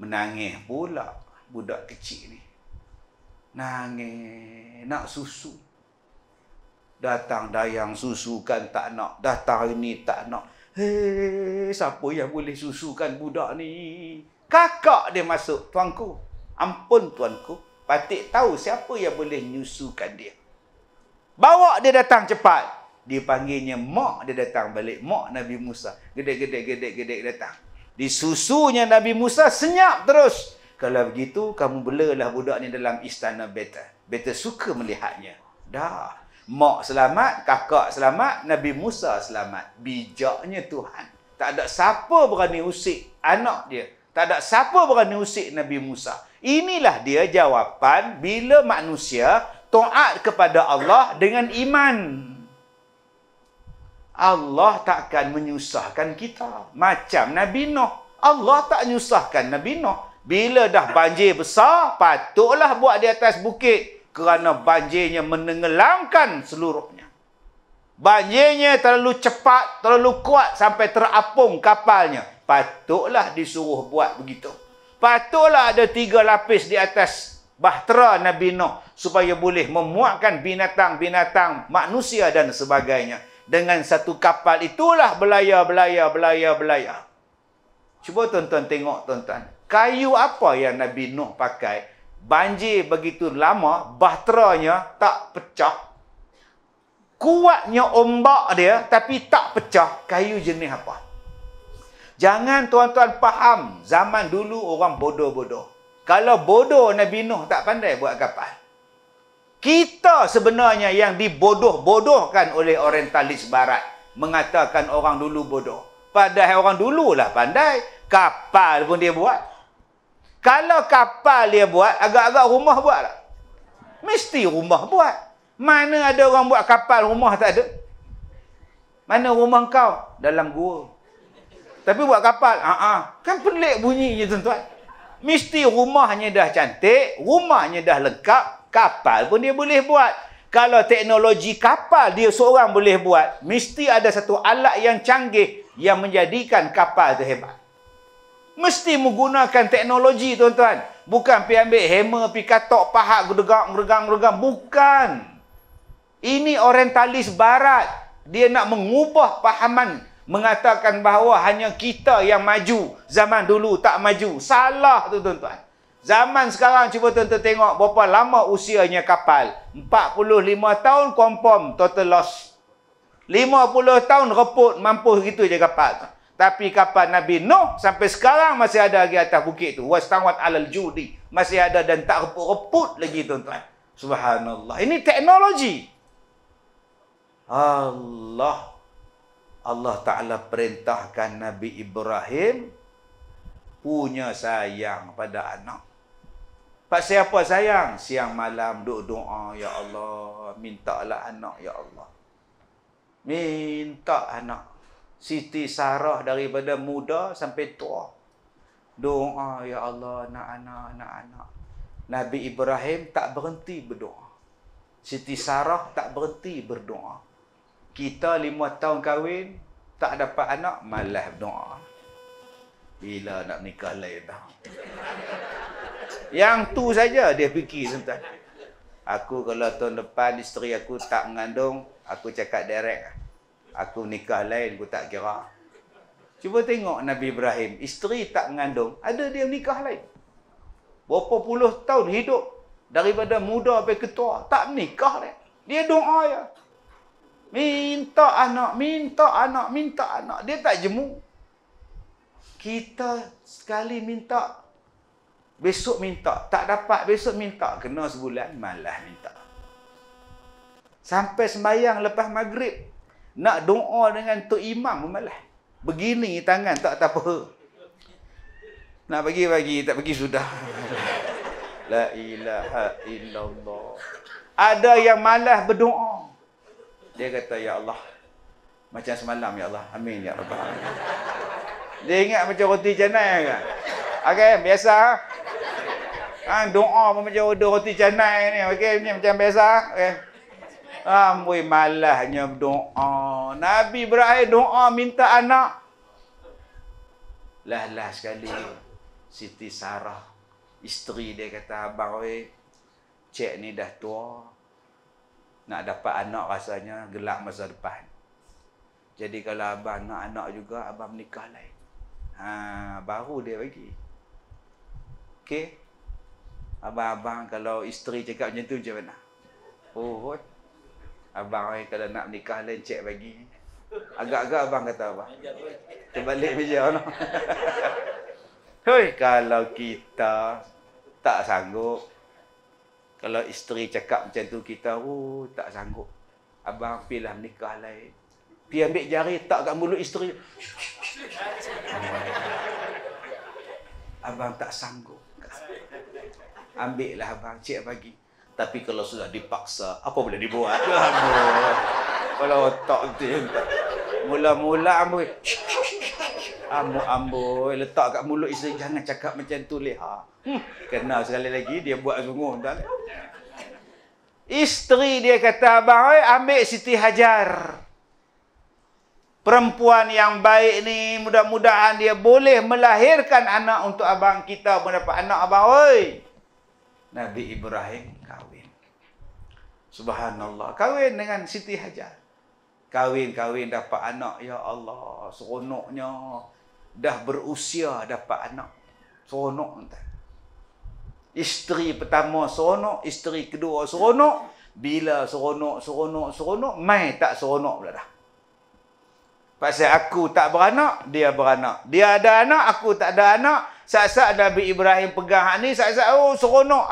Menangis pula budak kecil ni. Nangis. Nak susu. Datang dayang susukan tak nak. Datang ini tak nak. Hei, siapa yang boleh susukan budak ni? Kakak dia masuk. Tuanku. Ampun tuanku. Patik tahu siapa yang boleh nyusukan dia. Bawa dia datang cepat. Dipanggilnya mak dia datang balik. Mak Nabi Musa. Gedek datang. Disusunya Nabi Musa senyap terus. Kalau begitu, kamu belalah budak ni dalam istana Betel. Betel suka melihatnya. Dah. Mak selamat, kakak selamat, Nabi Musa selamat. Bijaknya Tuhan. Tak ada siapa berani usik anak dia. Tak ada siapa berani usik Nabi Musa. Inilah dia jawapan bila manusia taat kepada Allah dengan iman. Allah takkan menyusahkan kita. Macam Nabi Nuh. Allah tak menyusahkan Nabi Nuh. Bila dah banjir besar, patutlah buat di atas bukit. Kerana banjirnya menenggelamkan seluruhnya. Banjirnya terlalu cepat, terlalu kuat sampai terapung kapalnya. Patutlah disuruh buat begitu. Patutlah ada 3 lapis di atas bahtera Nabi Nuh supaya boleh memuatkan binatang-binatang, manusia dan sebagainya. Dengan satu kapal itulah belayar. Cuba tuan-tuan tengok tuan-tuan. Kayu apa yang Nabi Nuh pakai? Banjir begitu lama, bahteranya tak pecah. Kuatnya ombak dia tapi tak pecah. Kayu jenis apa? Jangan tuan-tuan faham zaman dulu orang bodoh-bodoh. Kalau bodoh Nabi Nuh tak pandai buat kapal. Kita sebenarnya yang dibodoh-bodohkan oleh orientalis barat. Mengatakan orang dulu bodoh. Padahal orang dululah pandai. Kapal pun dia buat. Kalau kapal dia buat, agak-agak rumah buat tak? Mesti rumah buat. Mana ada orang buat kapal, rumah tak ada? Mana rumah kau? Dalam gua. Tapi buat kapal, kan pelik bunyinya tuan-tuan. Mesti rumahnya dah cantik, rumahnya dah lengkap, kapal pun dia boleh buat. Kalau teknologi kapal dia seorang boleh buat, mesti ada satu alat yang canggih yang menjadikan kapal itu hebat. Mesti menggunakan teknologi tuan-tuan. Bukan pergi ambil hammer, pergi katok pahat, geregang. Bukan. Ini orientalis barat. Dia nak mengubah pahaman. Mengatakan bahawa hanya kita yang maju. Zaman dulu tak maju. Salah tu tuan-tuan. Zaman sekarang cuba tuan-tuan tengok berapa lama usianya kapal. 45 tahun confirm total loss. 50 tahun reput mampus gitu je kapal tu. Tapi kapan Nabi Nuh sampai sekarang masih ada lagi atas bukit tu. Wastawat alal judi. Masih ada dan tak reput-reput lagi tuan-tuan. Subhanallah. Ini teknologi. Allah Ta'ala perintahkan Nabi Ibrahim punya sayang pada anak. Pak siapa sayang? Siang malam duk doa, ya Allah, mintalah anak, ya Allah. Minta anak. Siti Sarah daripada muda sampai tua. Doa, ya Allah, anak-anak. Nabi Ibrahim tak berhenti berdoa. Siti Sarah tak berhenti berdoa. Kita 5 tahun kahwin, tak dapat anak, malas berdoa. Bila nak nikah lain dah. Yang tu saja dia fikir tuan. Aku kalau tahun depan isteri aku tak mengandung, aku cakap direct. Aku nikah lain, aku tak kira. Cuba tengok Nabi Ibrahim. Isteri tak mengandung, ada dia nikah lain. Berapa puluh tahun hidup. Daripada muda sampai ketua. Tak nikah lain. Dia doa ya. Minta anak, minta anak, minta anak. Dia tak jemu. Kita sekali minta. Besok minta. Tak dapat, besok minta. Kena sebulan, malas minta. Sampai sembahyang lepas maghrib. Nak doa dengan Tok Imam pun malas. Begini tangan tak apa. Nak bagi-bagi, tak bagi sudah. La ilaha illallah. Ada yang malas berdoa. Dia kata, ya Allah. Macam semalam, ya Allah. Amin, ya Rabbal Alamin. Dia ingat macam roti canai kan? Okey, biasa. Doa pun macam roti canai ni. Okey, macam biasa. Okey. Amboi malahnya berdoa. Nabi Ibrahim doa minta anak. Lah sekali Siti Sarah, isteri dia kata, abang oi, cik ni dah tua. Nak dapat anak rasanya gelap masa depan. Jadi kalau abang nak anak juga, abang menikah lain. Baru dia bagi. Okey. Abang-abang kalau isteri cakap macam tu macam mana? Oh, abang kalau nak nikah lain cek bagi. Agak-agak abang kata apa? Terbalik meja no. Hoi, kalau kita tak sanggup. Kalau isteri cakap macam tu kita, tak sanggup. Abang pilih nikah lain. Pi ambil jari tak kat mulut isteri. Abang tak sanggup. Ambillah abang, cek bagi. Tapi kalau sudah dipaksa, apa boleh dibuat? Kalau otak tu mula-mula amboi. Amboi letak kat mulut isteri, jangan cakap macam tu leha. Kena sekali lagi dia buat sungguh tuan. Isteri dia kata, abang oi ambil Siti Hajar. Perempuan yang baik ni, mudah-mudahan dia boleh melahirkan anak untuk abang, kita mendapat anak abang oi. Nabi Ibrahim kahwin. Subhanallah. Kahwin dengan Siti Hajar. Kahwin dapat anak. Ya Allah, seronoknya. Dah berusia dapat anak. Seronok. Isteri pertama seronok, isteri kedua seronok. Bila seronok, mai tak seronok pula dah. Pasal aku tak beranak, dia beranak. Dia ada anak, aku tak ada anak. Saat-saat Nabi Ibrahim pegang hak ni, saat-saat seronok.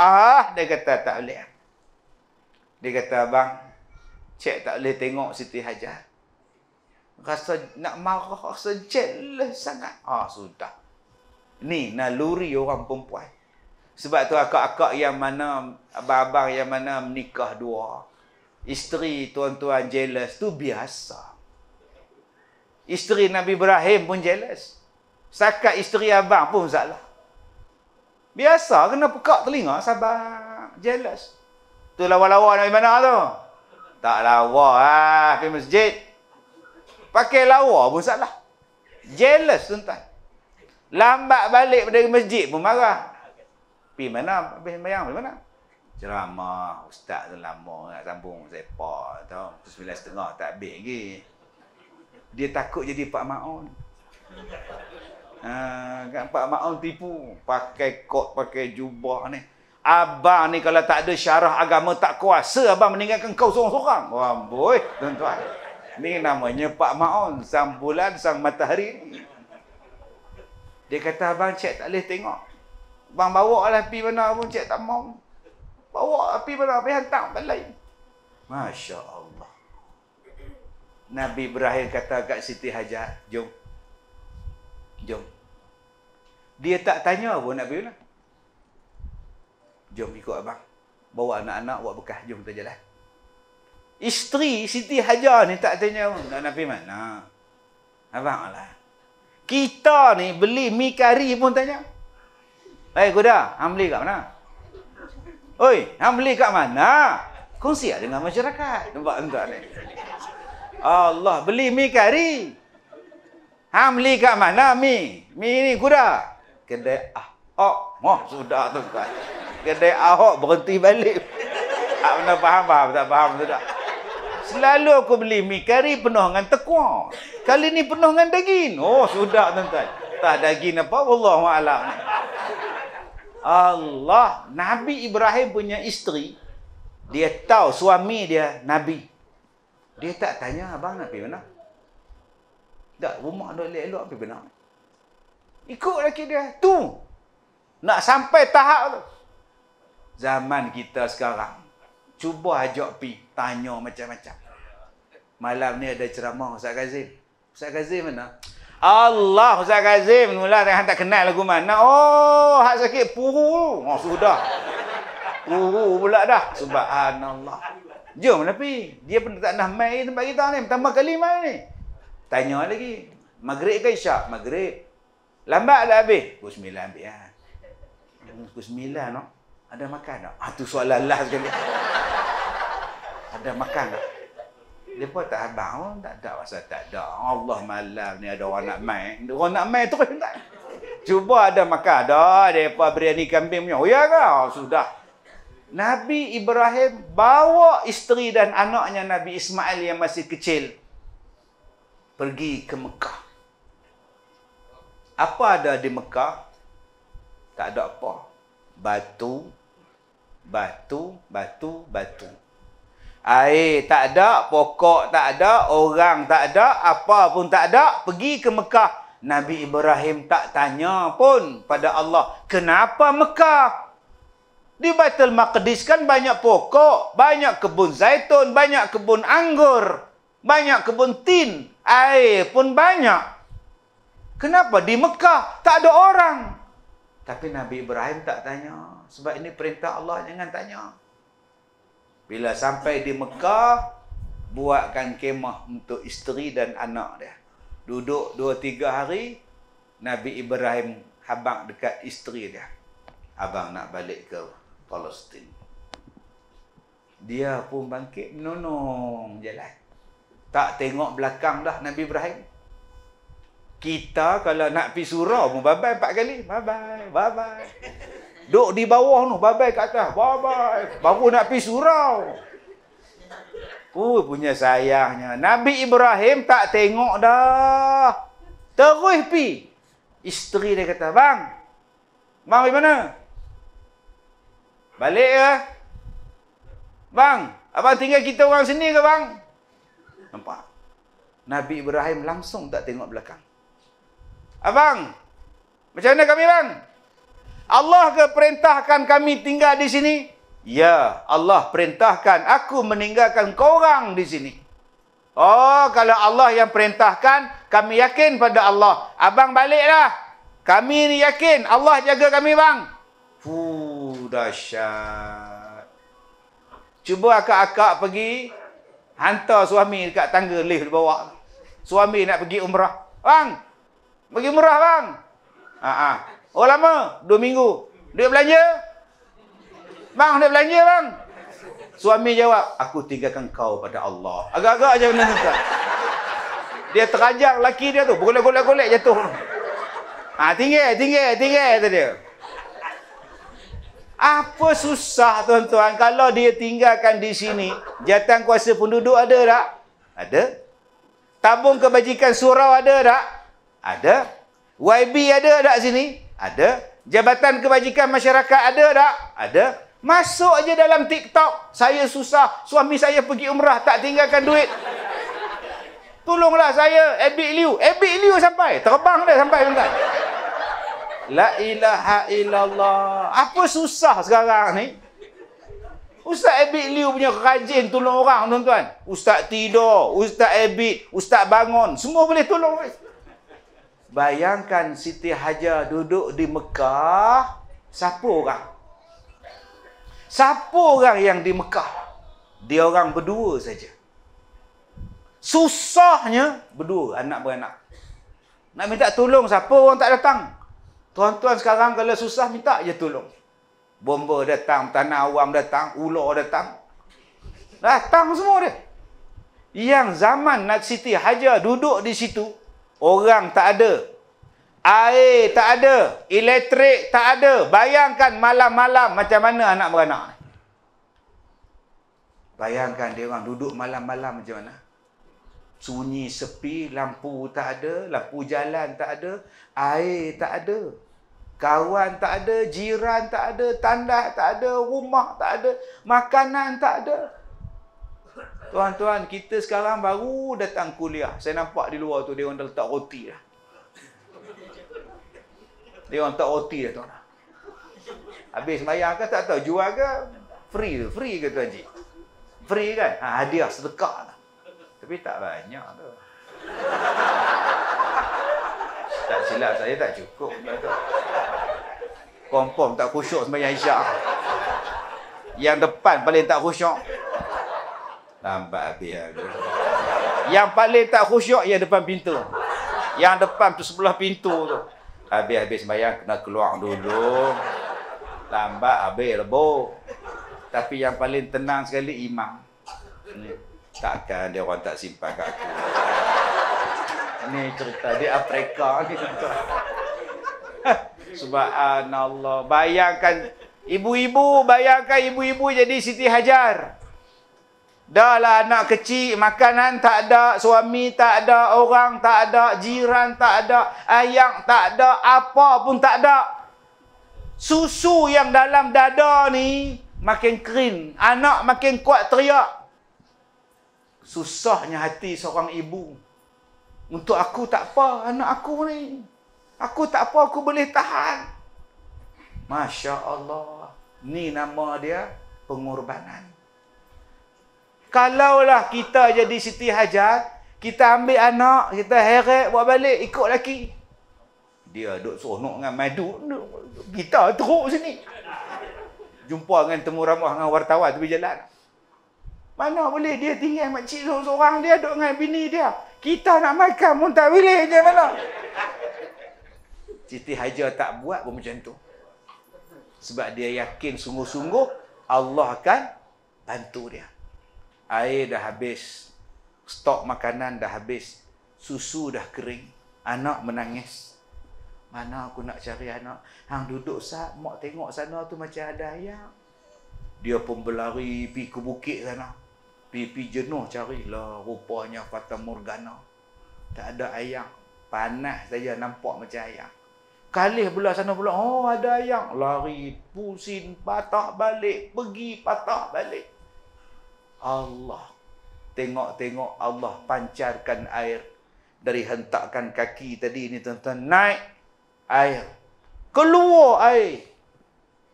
Dia kata tak boleh. Dia kata, abang, cik tak boleh tengok Siti Hajar. Rasa nak marah, rasa jealous sangat. Sudah. Ni naluri orang perempuan. Sebab tu akak-akak yang mana, abang-abang yang mana menikah dua. Isteri tuan-tuan jealous tu biasa. Isteri Nabi Ibrahim pun jealous. Sakat isteri abang pun salah. Biasa, kena pekak telinga, sabar. Jealous. Tu lawa-lawa dari mana tu? Tak lawa pergi masjid. Pakai lawa pun salah. Jealous tuan-tuan. Lambat balik dari masjid pun marah. Pergi mana? Habis sembahyang pergi mana? Ceramah. Ustaz tu lama nak sambung sepak tau. 9.30 tak habis lagi. Dia takut jadi Pak Ma'un. Kan Pak Ma'un tipu. Pakai kot, pakai jubah ni. Abang ni kalau tak ada syarah agama tak kuasa, abang meninggalkan kau seorang-seorang. Wah, boy, tuan-tuan. Ni namanya Pak Ma'un, sang bulan, sang matahari. Dia kata, abang cik tak boleh tengok. Abang bawa lah pergi mana pun cik tak mau. Bawa pergi mana, pergi hantar tempat lain. Masya Allah. Nabi Ibrahim kata kat Siti Hajar, jom. Jom. Dia tak tanya pun nak pergi mana. Jom ikut abang. Bawa anak-anak, buat bekas. Jom kita jalan. Isteri Siti Hajar ni tak tanya pun nak pergi mana. Abang lah. Kita ni beli mi kari pun tanya. Kuda, hang beli kat mana? Oi, hang beli kat mana? Kongsi dengan masyarakat. Nampak tuan ni? Allah, beli mi kari. Hang beli kat mana mi? Mi ni kuda. Kedai Ahok. Sudah tuan. Kedai Ahok berhenti balik. Tak pernah faham, tak faham sudah. Selalu aku beli mi kari penuh dengan tekuar. Kali ni penuh dengan daging. Sudah tuan-tuan. Tak daging apa, wallahu a'lam. Allah, Nabi Ibrahim punya isteri, dia tahu suami dia Nabi. Dia tak tanya, abang nak pergi mana? Tak, rumah duk elok-elok pergi mana? Ikut laki dia. Tu. Nak sampai tahap tu. Zaman kita sekarang, cuba ajak pergi, tanya macam-macam. Malam ni ada ceramah Ustaz Kazim. Ustaz Kazim mana? Allah, Ustaz Kazim mula hang tak kenal lagu mana. Hak sakit puru. Sudah. Puru pula dah. Subhanallah. Jom lah pergi. Dia pun tak nak mai tempat kita ni. Pertama kali mai ni. Tanya lagi. Maghrib ke isyak? Maghrib. Lambat dah habis? Pukul 9 ambil lah. Pukul 9 no? Ada makan tak? Tu soalan last sekali. Ada makan tak? Dia pun tak abang, tak ada pasal tak ada. Allah malam ni ada orang nak main. Orang nak main terus tak. Cuba ada makan. Ada depa biryani kambing punya. Ya ke? Sudah. Nabi Ibrahim bawa isteri dan anaknya Nabi Ismail yang masih kecil pergi ke Mekah. Apa ada di Mekah? Tak ada apa. Batu, batu, batu, batu. Air tak ada, pokok tak ada, orang tak ada, apa pun tak ada. Pergi ke Mekah. Nabi Ibrahim tak tanya pun pada Allah, kenapa Mekah? Di Baitul Maqdis kan banyak pokok, banyak kebun zaitun, banyak kebun anggur, banyak kebun tin, air pun banyak. Kenapa di Mekah tak ada orang? Tapi Nabi Ibrahim tak tanya. Sebab ini perintah Allah, jangan tanya. Bila sampai di Mekah, buatkan kemah untuk isteri dan anak dia. Duduk 2-3 hari, Nabi Ibrahim habaq dekat isteri dia. Abang nak balik ke Palestin. Dia pun bangkit menonong jalan. Tak tengok belakang dah Nabi Ibrahim. Kita kalau nak pergi surau pun bye-bye 4 kali. Bye-bye, bye-bye. Duk di bawah tu, bye-bye kat atas. Bye-bye. Baru nak pergi surau. Punya sayangnya. Nabi Ibrahim tak tengok dah. Terus pergi. Isteri dia kata, bang pergi mana? Balik ke? Bang, abang tinggal kita orang sini ke bang? Nampak? Nabi Ibrahim langsung tak tengok belakang. Abang, macam mana kami bang? Allah ke perintahkan kami tinggal di sini? Ya, Allah perintahkan aku meninggalkan korang di sini. Oh, kalau Allah yang perintahkan, kami yakin pada Allah. Abang baliklah. Kami ni yakin Allah jaga kami bang. Dahsyat. Cuba akak-akak pergi hantar suami dekat tangga lift di bawah. Suami nak pergi umrah. Bang, pergi umrah bang. Oh lama? 2 minggu. Duit belanja? Bang, duit belanja bang. Suami jawab, aku tinggalkan kau pada Allah. Agak-agak je benda tu. Dia terajak laki dia tu. Golek-golek jatuh. Tinggal tu dia. Apa susah tuan-tuan kalau dia tinggalkan di sini? Jawatan kuasa penduduk ada tak? Ada. Tabung kebajikan surau ada tak? Ada. YB ada tak sini? Ada. Jabatan Kebajikan Masyarakat ada tak? Ada. Masuk aja dalam TikTok. Saya susah. Suami saya pergi umrah tak tinggalkan duit. Tolonglah saya. Ebik Liu sampai. Terbang dah sampai tuan-tuan. La ilaha illallah. Apa susah sekarang ni? Ustaz Abid Liu punya rajin tolong orang, tuan-tuan. Ustaz tidur, Ustaz Abid, Ustaz bangun, semua boleh tolong. Bayangkan Siti Hajar duduk di Mekah, siapa orang? Siapa orang yang di Mekah? Dia orang berdua saja. Susahnya berdua, anak beranak. Nak minta tolong siapa orang tak datang. Tuan-tuan sekarang kalau susah minta je tolong. Bomba datang, tanah awam datang, ular datang. Datang semua dia. Yang zaman Nak Siti Hajar duduk di situ, orang tak ada. Air tak ada. Elektrik tak ada. Bayangkan malam-malam macam mana anak beranak ni. Bayangkan dia orang duduk malam-malam macam mana. Sunyi, sepi, lampu tak ada, lampu jalan tak ada, air tak ada. Kawan tak ada, jiran tak ada, tandas tak ada, rumah tak ada, makanan tak ada. Tuan-tuan, kita sekarang baru datang kuliah. Saya nampak di luar tu, dia orang dah letak roti dah. Dia orang letak roti dah, tuan. Habis sembahyang ke tak tahu, jual ke? Free tu, free ke Tuan Cik? Free kan? Hadiah, sedekah lah. Tapi tak banyak tu. Tak silap saya tak cukup. Confirm tak khusyuk sembahyang Isyak. Yang depan paling tak khusyuk. Lambat habis aku. Yang paling tak khusyuk yang depan pintu. Yang depan tu sebelah pintu tu. Habis-habis sembahyang kena keluar dulu. Lambat habis lebo. Tapi yang paling tenang sekali imam. Takkan dia orang tak simpan kat aku. Ini cerita di Afrika ni. Subhanallah. Bayangkan ibu-ibu, jadi Siti Hajar. Dah lah anak kecil, makanan tak ada, suami tak ada, orang tak ada, jiran tak ada, ayang tak ada, apa pun tak ada. Susu yang dalam dada ni makin kering, anak makin kuat teriak. Susahnya hati seorang ibu. Untuk aku tak apa, anak aku ni. Aku tak apa, aku boleh tahan. Masya Allah. Ni nama dia pengorbanan. Kalaulah kita jadi Siti Hajar, kita ambil anak, kita heret buat balik, ikut laki. Dia duduk seronok dengan madu. Kita teruk sini. Jumpa dengan temu ramah dengan wartawan tepi jalan. Mana boleh dia tinggal makcik seorang, dia duduk dengan bini dia. Kita nak makan pun tak boleh je mana. Siti Hajar tak buat pun macam tu. Sebab dia yakin sungguh-sungguh Allah akan bantu dia. Air dah habis, stok makanan dah habis, susu dah kering, anak menangis. Mana aku nak cari anak? Hang duduk sat, mak tengok sana tu macam ada ayam. Dia pun berlari pergi ke bukit sana. Pergi jenuh carilah, rupanya Fata Morgana. Tak ada ayam. Panas saja nampak macam ayam. Kalih pula sana pula, oh ada ayam. Lari, pusing, patah balik, pergi patah balik. Allah. Tengok-tengok Allah pancarkan air. Dari hentakan kaki tadi ni tuan-tuan, naik air. Keluar air.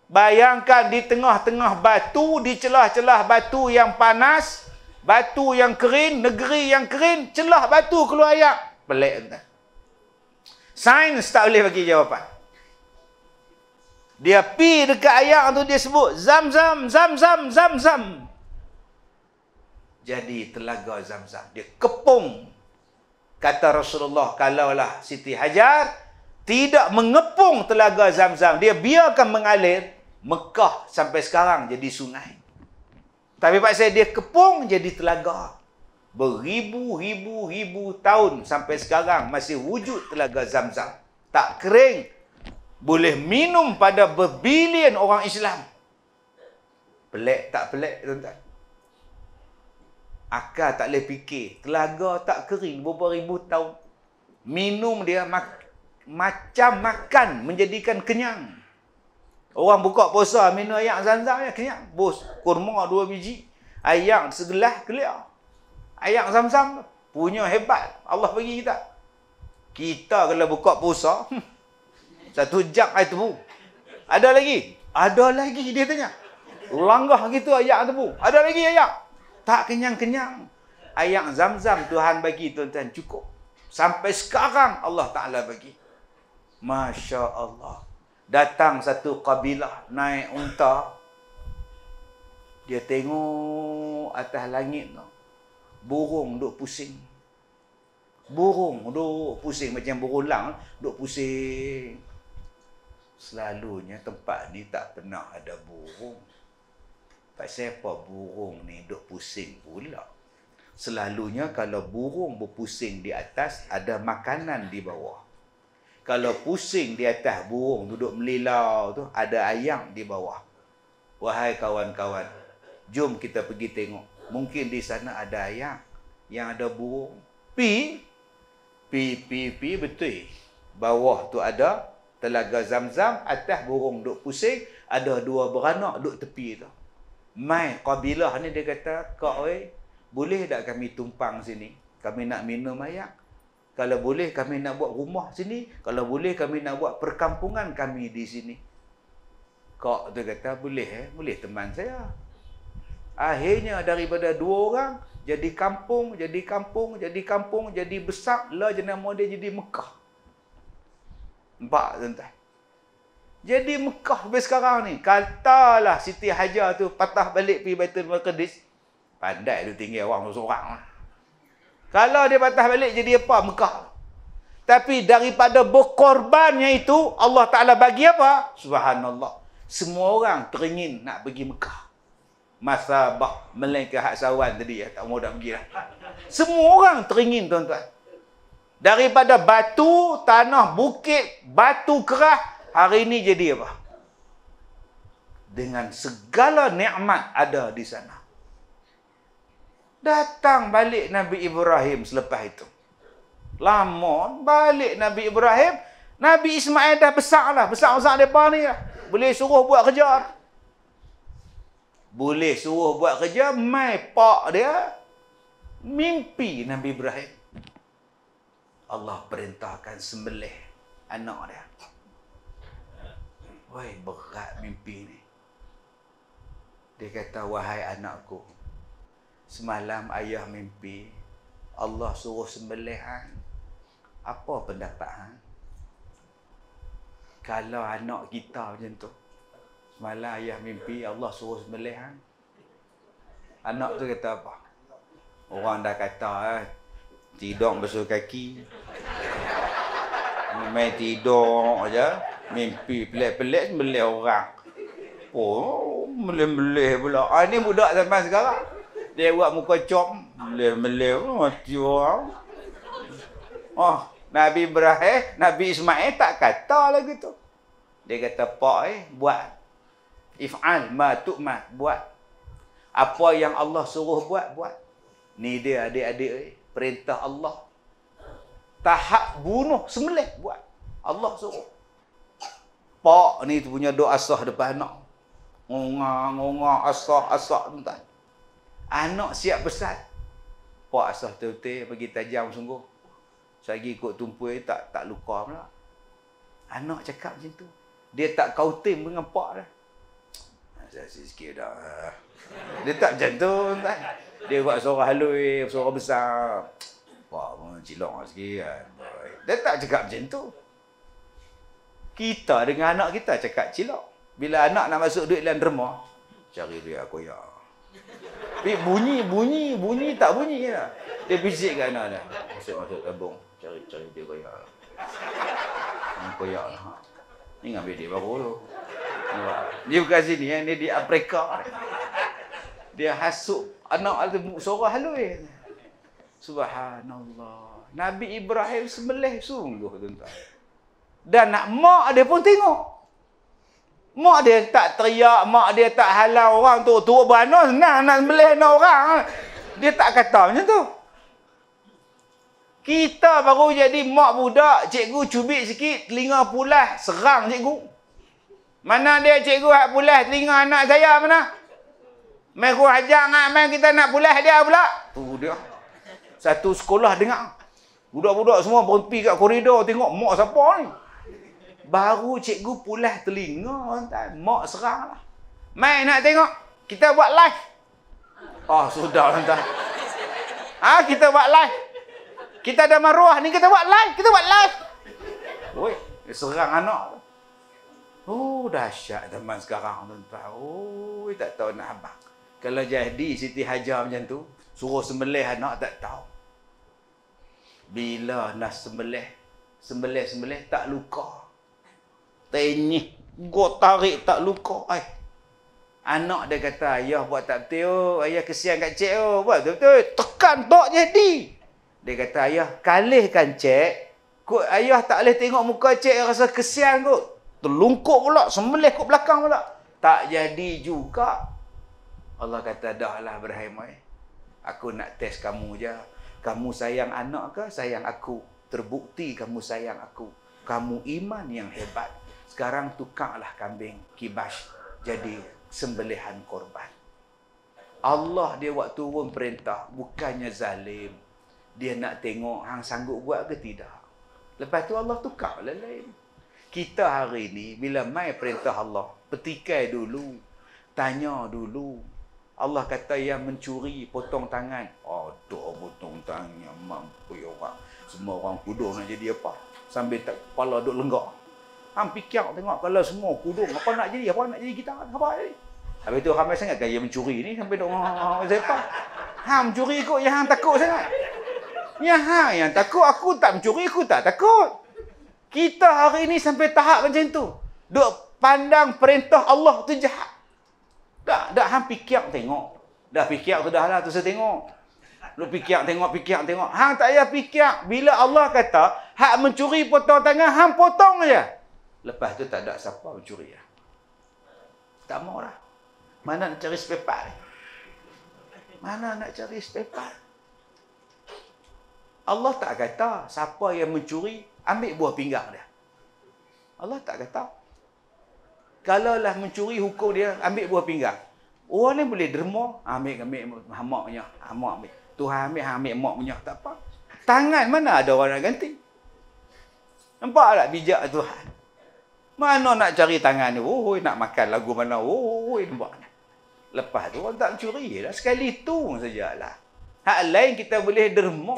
Bayangkan di tengah-tengah batu, di celah-celah batu yang panas, batu yang kering, negeri yang kering, celah batu keluar air. Pelik tuan. Sains tak boleh bagi jawapan. Dia pi dekat air tu, dia sebut Zam-Zam, Zam-Zam, Zam-Zam. Jadi telaga Zam-Zam. Dia kepung. Kata Rasulullah, kalaulah Siti Hajar tidak mengepung telaga Zam-Zam, dia biarkan mengalir, Mekah sampai sekarang jadi sungai. Tapi pasal dia kepung jadi telaga. Beribu-ribu tahun sampai sekarang masih wujud telaga Zam-Zam. Tak kering. Boleh minum pada berbilion orang Islam. Pelik tak pelik tuan-tuan? Akal tak boleh fikir. Telaga tak kering beberapa ribu tahun. Minum dia macam makan, menjadikan kenyang. Orang buka puasa minum air Zam-Zam ya kenyang. Bos, kurma 2 biji, air segelas clear. Air Zam-Zam punya hebat. Allah bagi kita. Kita kalau buka puasa 1 jam air tebu. Ada lagi? Ada lagi, dia tanya. Langgah gitu ayak tebu. Ada lagi ayak? Tak kenyang-kenyang. Ayak Zam-Zam Tuhan bagi tuan-tuan cukup. Sampai sekarang Allah Ta'ala bagi. Masya Allah. Datang satu kabilah naik unta. Dia tengok atas langit tu. Burung duk pusing. Burung duk pusing macam berulang, duk pusing. Selalunya tempat ni tak pernah ada burung. Pasal apa burung ni duk pusing pula? Selalunya kalau burung berpusing di atas, ada makanan di bawah. Kalau pusing di atas, burung duduk melilau tu, ada ayam di bawah. Wahai kawan-kawan, jom kita pergi tengok. Mungkin di sana ada ayam, yang ada burung. Pi betul. Bawah tu ada telaga Zam-Zam, atas burung duk pusing, ada 2 beranak duk tepi tu. Mai kabilah ni dia kata, "Kak oi, boleh tak kami tumpang sini? Kami nak minum air. Kalau boleh kami nak buat rumah sini, kalau boleh kami nak buat perkampungan kami di sini." Kak tu kata, "Boleh boleh teman saya." Akhirnya daripada 2 orang jadi kampung, jadi besar, lah jenama dia jadi Mekah. Nampak tuan-tuan? Jadi Mekah sampai sekarang ni. Katalah Siti Hajar tu patah balik pergi Baitul Maqdis. Pandai tu tinggal orang seorang. Kalau dia patah balik jadi apa? Mekah. Tapi daripada berkorbannya itu, Allah Ta'ala bagi apa? Subhanallah. Semua orang teringin nak pergi Mekah. Masabah, melainkan hak sawan tadi ya, tak mau dah pergi lah. Semua orang teringin tuan-tuan. Daripada batu, tanah, bukit, batu kerah, hari ini jadi apa? Dengan segala nikmat ada di sana. Datang balik Nabi Ibrahim selepas itu. Lama balik Nabi Ibrahim, Nabi Ismail dah besar lah. Besar-besar mereka ni lah. Boleh suruh buat kerja. Boleh suruh buat kerja, mai pak dia mimpi Nabi Ibrahim. Allah perintahkan sembelih anak dia. Woi, berat mimpi ni. Dia kata, "Wahai anakku, semalam ayah mimpi Allah suruh sembelih hang. Apa pendapat hang? Kalau anak kita macam tu, semalam ayah mimpi Allah suruh sembelih hang." Anak tu kata apa? Orang dah kata tidur basuh kaki. Main tidur aja, mimpi pelik-pelik sembelih orang. Oh, melih-melih pula. Ni budak zaman sekarang. Dia buat muka com, melih-melih mati orang. Oh, Nabi Ibrahim, Nabi Ismail tak kata lagi tu. Dia kata, "Pak buat. If'al ma tu'mat, buat. Apa yang Allah suruh buat, buat." Ni dia adik-adik, perintah Allah. Tahap bunuh, sembelih, buat. Allah suruh. Pak ni tu punya doa asah depan anak. Ngongah, asah, tuan. Anak siap besar. Pak asah betul-betul pergi tajam sungguh. Selagi ikut tumpul tak luka pula. Anak cakap macam tu. Dia tak kautim dengan pak dah. Saya sikit dah. Dia tak macam tu, tuan. Dia buat suara halus, suara besar. Pak pun cilok sikit kan. Dia tak cakap macam tu. Kita dengan anak kita cakap cilok. Bila anak nak masuk duit dalam derma, cari duit aku ya. Tapi bunyi tak bunyi lah. Dia bisik kat anak dia. Masuk tabung. Cari dia koyak. Koyak lah. Ni ngambil dia baru tu. Dia bukan sini, dia di Afrika. Dia hasuk anak tu suara halus. Subhanallah. Nabi Ibrahim sembelih sungguh tuan-tuan. Dan nak mak dia pun tengok. Mak dia tak teriak, mak dia tak halau orang tu beranak senang nak sembelih anak orang. Dia tak kata macam tu. Kita baru jadi mak budak, cikgu cubit sikit, telinga pulas, serang cikgu. Mana dia cikgu hak pulas telinga anak saya mana? Mai ku hajar ngak mai kita nak pulas dia pula. Tu dia. Satu sekolah dengar. Budak-budak semua berhenti kat koridor tengok mak siapa ni. Baru cikgu pulas telinga, tuan. Mak serang lah. Mai nak tengok. Kita buat live. Oh, sudah, tuan. Kita buat live. Kita ada maruah ni, kita buat live. Kita buat live. Oi, serang anak. Oh, dahsyat zaman sekarang, tuan. Oh, tak tahu nak abang. Kalau jadi Siti Hajar macam tu, suruh sembelih anak tak tahu. Bila nak sembelih tak luka. Tenyih, gua tarik tak luka. Anak dia kata, ayah buat tak betul, ayah kesian kat cik, buat betul, tekan tak jadi. Dia kata, ayah kalihkan cik, kot ayah tak boleh tengok muka cik rasa kesian kot. Terlungkup pula, sembelih kot belakang pula. Tak jadi juga. Allah kata, dah lah Ibrahim, aku nak test kamu je. Kamu sayang anak ke sayang aku? Terbukti kamu sayang aku. Kamu iman yang hebat. Sekarang tukarlah kambing kibas jadi sembelihan korban. Allah dia waktu turun perintah, bukannya zalim. Dia nak tengok hang sanggup buat ke tidak. Lepas tu Allah tukar lain. Kita hari ni bila mai perintah Allah, petikai dulu, tanya dulu. Allah kata yang mencuri potong tangan. Aduh, potong tangan mampu orang. Semua orang kudung nak jadi apa? Sambil tak kepala duk lenggak. Hang fikir tengok kalau semua kudung apa nak jadi? Apa nak jadi kita? Apa jadi? Habis tu ramai sangat gaya mencuri ni sampai duk siapa? Hang mencuri ikut yang hang takut sangat. Ya hang yang takut, aku tak mencuri, aku tak takut. Kita hari ni sampai tahap macam tu. Duk pandang perintah Allah tu jahat. Dah hang fikir tengok. Dah fikir tu dah lah tu saya tengok. Lu fikir tengok. Hang tak payah fikir. Bila Allah kata, hak mencuri potong tangan, hang potong aja. Lepas tu tak ada siapa mencuri lah. Tak mau lah. Mana nak cari spare part? Mana nak cari spare part? Allah tak kata siapa yang mencuri ambil buah pinggang dia. Allah tak kata. Kalaulah mencuri hukum dia ambil buah pinggang. Orang ni boleh derma, ambil mak punya, mak ambil. Tuhan ambil mak punya, tak apa. Tangan mana ada orang nak ganti? Nampak tak bijak Tuhan? Mana nak cari tangan ni? Oh, nak makan lagu mana? Oh, nampak. Lepas tu orang tak mencuri lah. Sekali tu sajalah. Hak lain kita boleh derma.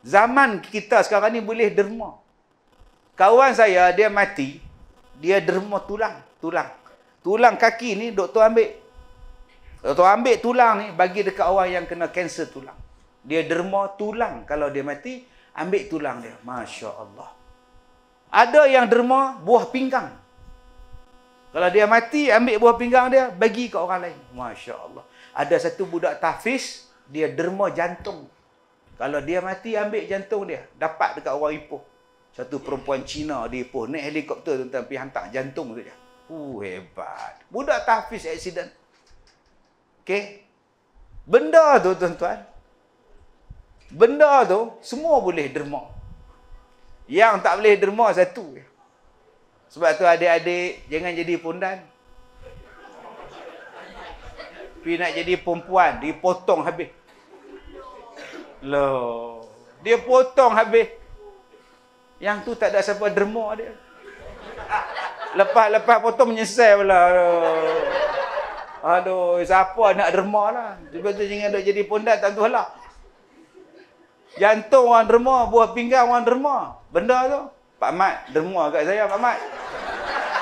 Zaman kita sekarang ni boleh derma. Kawan saya, dia mati. Dia derma tulang kaki ni doktor ambil. Doktor ambil tulang ni bagi dekat orang yang kena kanser tulang. Dia derma tulang. Kalau dia mati, ambil tulang dia. Masya Allah. Ada yang derma buah pinggang. Kalau dia mati, ambil buah pinggang dia, bagi ke orang lain. Masya Allah. Ada satu budak tahfiz, dia derma jantung. Kalau dia mati, ambil jantung dia. Dapat dekat orang Ipoh. Satu perempuan Cina di Ipoh. Naik helikopter tuan-tuan, pergi hantar jantung saja. Hebat. Budak tahfiz aksiden. Okey. Benda tu tuan-tuan. Benda tu, semua boleh derma. Yang tak boleh derma satu. Sebab tu adik-adik, jangan jadi pondan. Pergi nak jadi perempuan, dipotong habis. Loh. Dia potong habis. Yang tu tak ada siapa derma dia. Lepas potong menyesal pula. Aduh, siapa nak derma lah. Sebab tu jangan duk jadi pondan, tak tahu lah. Jantung orang derma, buah pinggang orang derma. Benda tu. Pak Mat, derma kat saya, Pak Mat.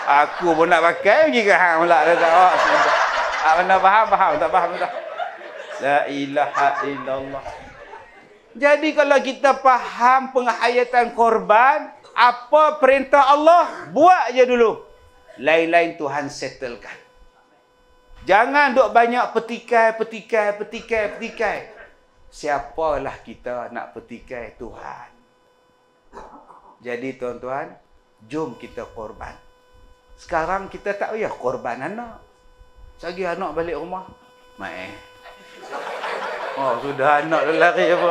Aku pun nak pakai, pergi ke hang pula. Mana faham? Tak faham tak? La ilaha illallah. Jadi kalau kita faham penghayatan korban, apa perintah Allah, buat je dulu. Lain-lain Tuhan settlekan. Jangan duk banyak petikai. Siapalah kita nak petikai Tuhan. Jadi tuan-tuan, jom kita korban. Sekarang kita tak payah korban anak. Sagi anak balik rumah, oh, sudah anak dah lari apa.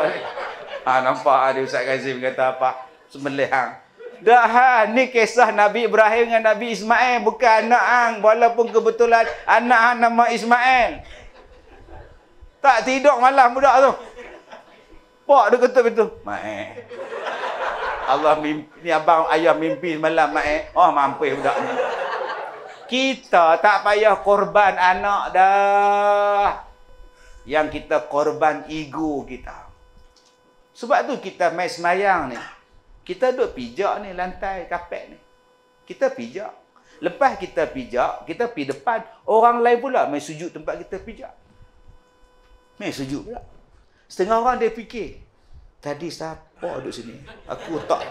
Nampak ada Ustaz Kazim kata apa? Sembelih hang. Dah ni kisah Nabi Ibrahim dengan Nabi Ismail, bukan anak hang, walaupun kebetulan anak hang nama Ismail. Tak tidur malam budak tu. Pak dia kata betul. Allah mimpi, ni abang ayah mimpi malam mak oh mampus budak ni. Kita tak payah korban anak dah. Yang kita korban ego kita. Sebab tu kita mai semayang ni. Kita duduk pijak ni lantai kapet ni. Kita pijak. Lepas kita pijak, kita pergi depan, orang lain pula mai sujud tempat kita pijak. Mai sujud pula. Setengah orang dia fikir, tadi siapa duduk sini? Aku tak.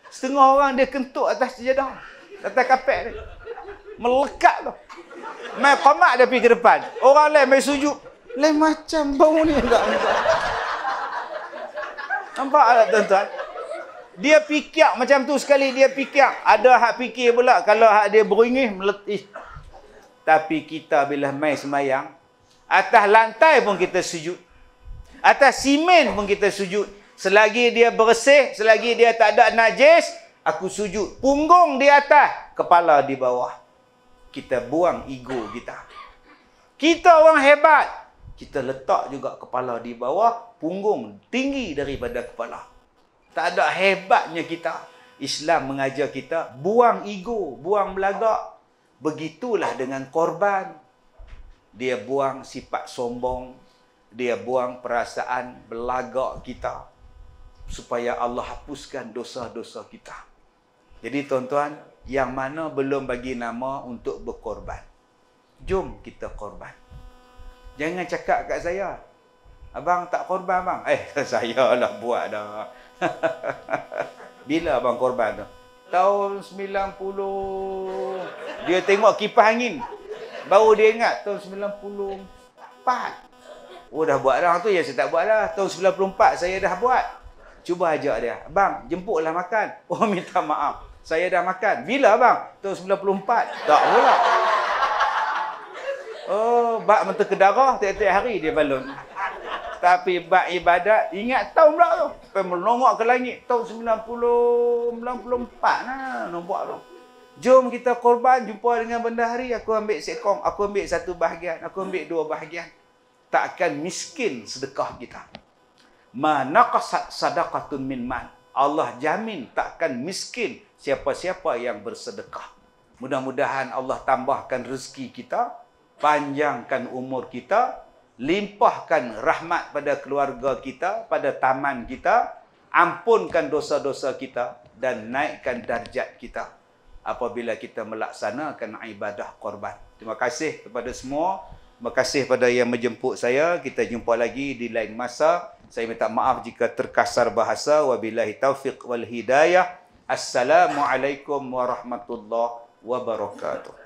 Setengah orang dia kentut atas sejadah, atas kapet ni. Melekat tu. Mai qamat dia pergi ke depan. Orang lain mai sujud. Lain macam bau ni enggak. Nampak tak tuan-tuan? Dia fikir macam tu sekali dia fikir. Ada hak fikir pula kalau hak dia beringih meletih. Tapi kita bila mai semayang, atas lantai pun kita sujud. Atas simen pun kita sujud. Selagi dia bersih, selagi dia tak ada najis, aku sujud. Punggung di atas, kepala di bawah. Kita buang ego kita. Kita orang hebat. Kita letak juga kepala di bawah, punggung tinggi daripada kepala. Tak ada hebatnya kita. Islam mengajar kita buang ego, buang belagak. Begitulah dengan korban. Dia buang sifat sombong. Dia buang perasaan belagak kita. Supaya Allah hapuskan dosa-dosa kita. Jadi tuan-tuan, yang mana belum bagi nama untuk berkorban, jom kita korban. Jangan cakap kat saya, abang tak korban bang. Saya lah buat dah. Bila abang korban tu? Tahun 90. Dia tengok kipas angin, baru dia ingat tahun 94. Oh dah buat dah tu, ya saya tak buat dah. Tahun 94 saya dah buat. Cuba ajak dia, abang jemputlah makan. Oh minta maaf, saya dah makan. Bila bang? Tahun 94. Tak pula. Oh, bak mentera darah tiap-tiap hari dia balon. Tapi bak ibadat ingat tahun pula tu. Sampai melongok ke langit tahun 94 nah nampak tu. Jom kita korban, jumpa dengan bendahari, aku ambil sekong, aku ambil satu bahagian, aku ambil dua bahagian. Takkan miskin sedekah kita. Ma naqasat sadaqatun min man. Allah jamin takkan miskin siapa-siapa yang bersedekah. Mudah-mudahan Allah tambahkan rezeki kita, panjangkan umur kita, limpahkan rahmat pada keluarga kita, pada taman kita, ampunkan dosa-dosa kita dan naikkan darjat kita apabila kita melaksanakan ibadah korban. Terima kasih kepada semua. Terima kasih pada yang menjemput saya. Kita jumpa lagi di lain masa. Saya minta maaf jika terkasar bahasa. Wabillahi taufiq wal hidayah. Assalamualaikum warahmatullahi wabarakatuh.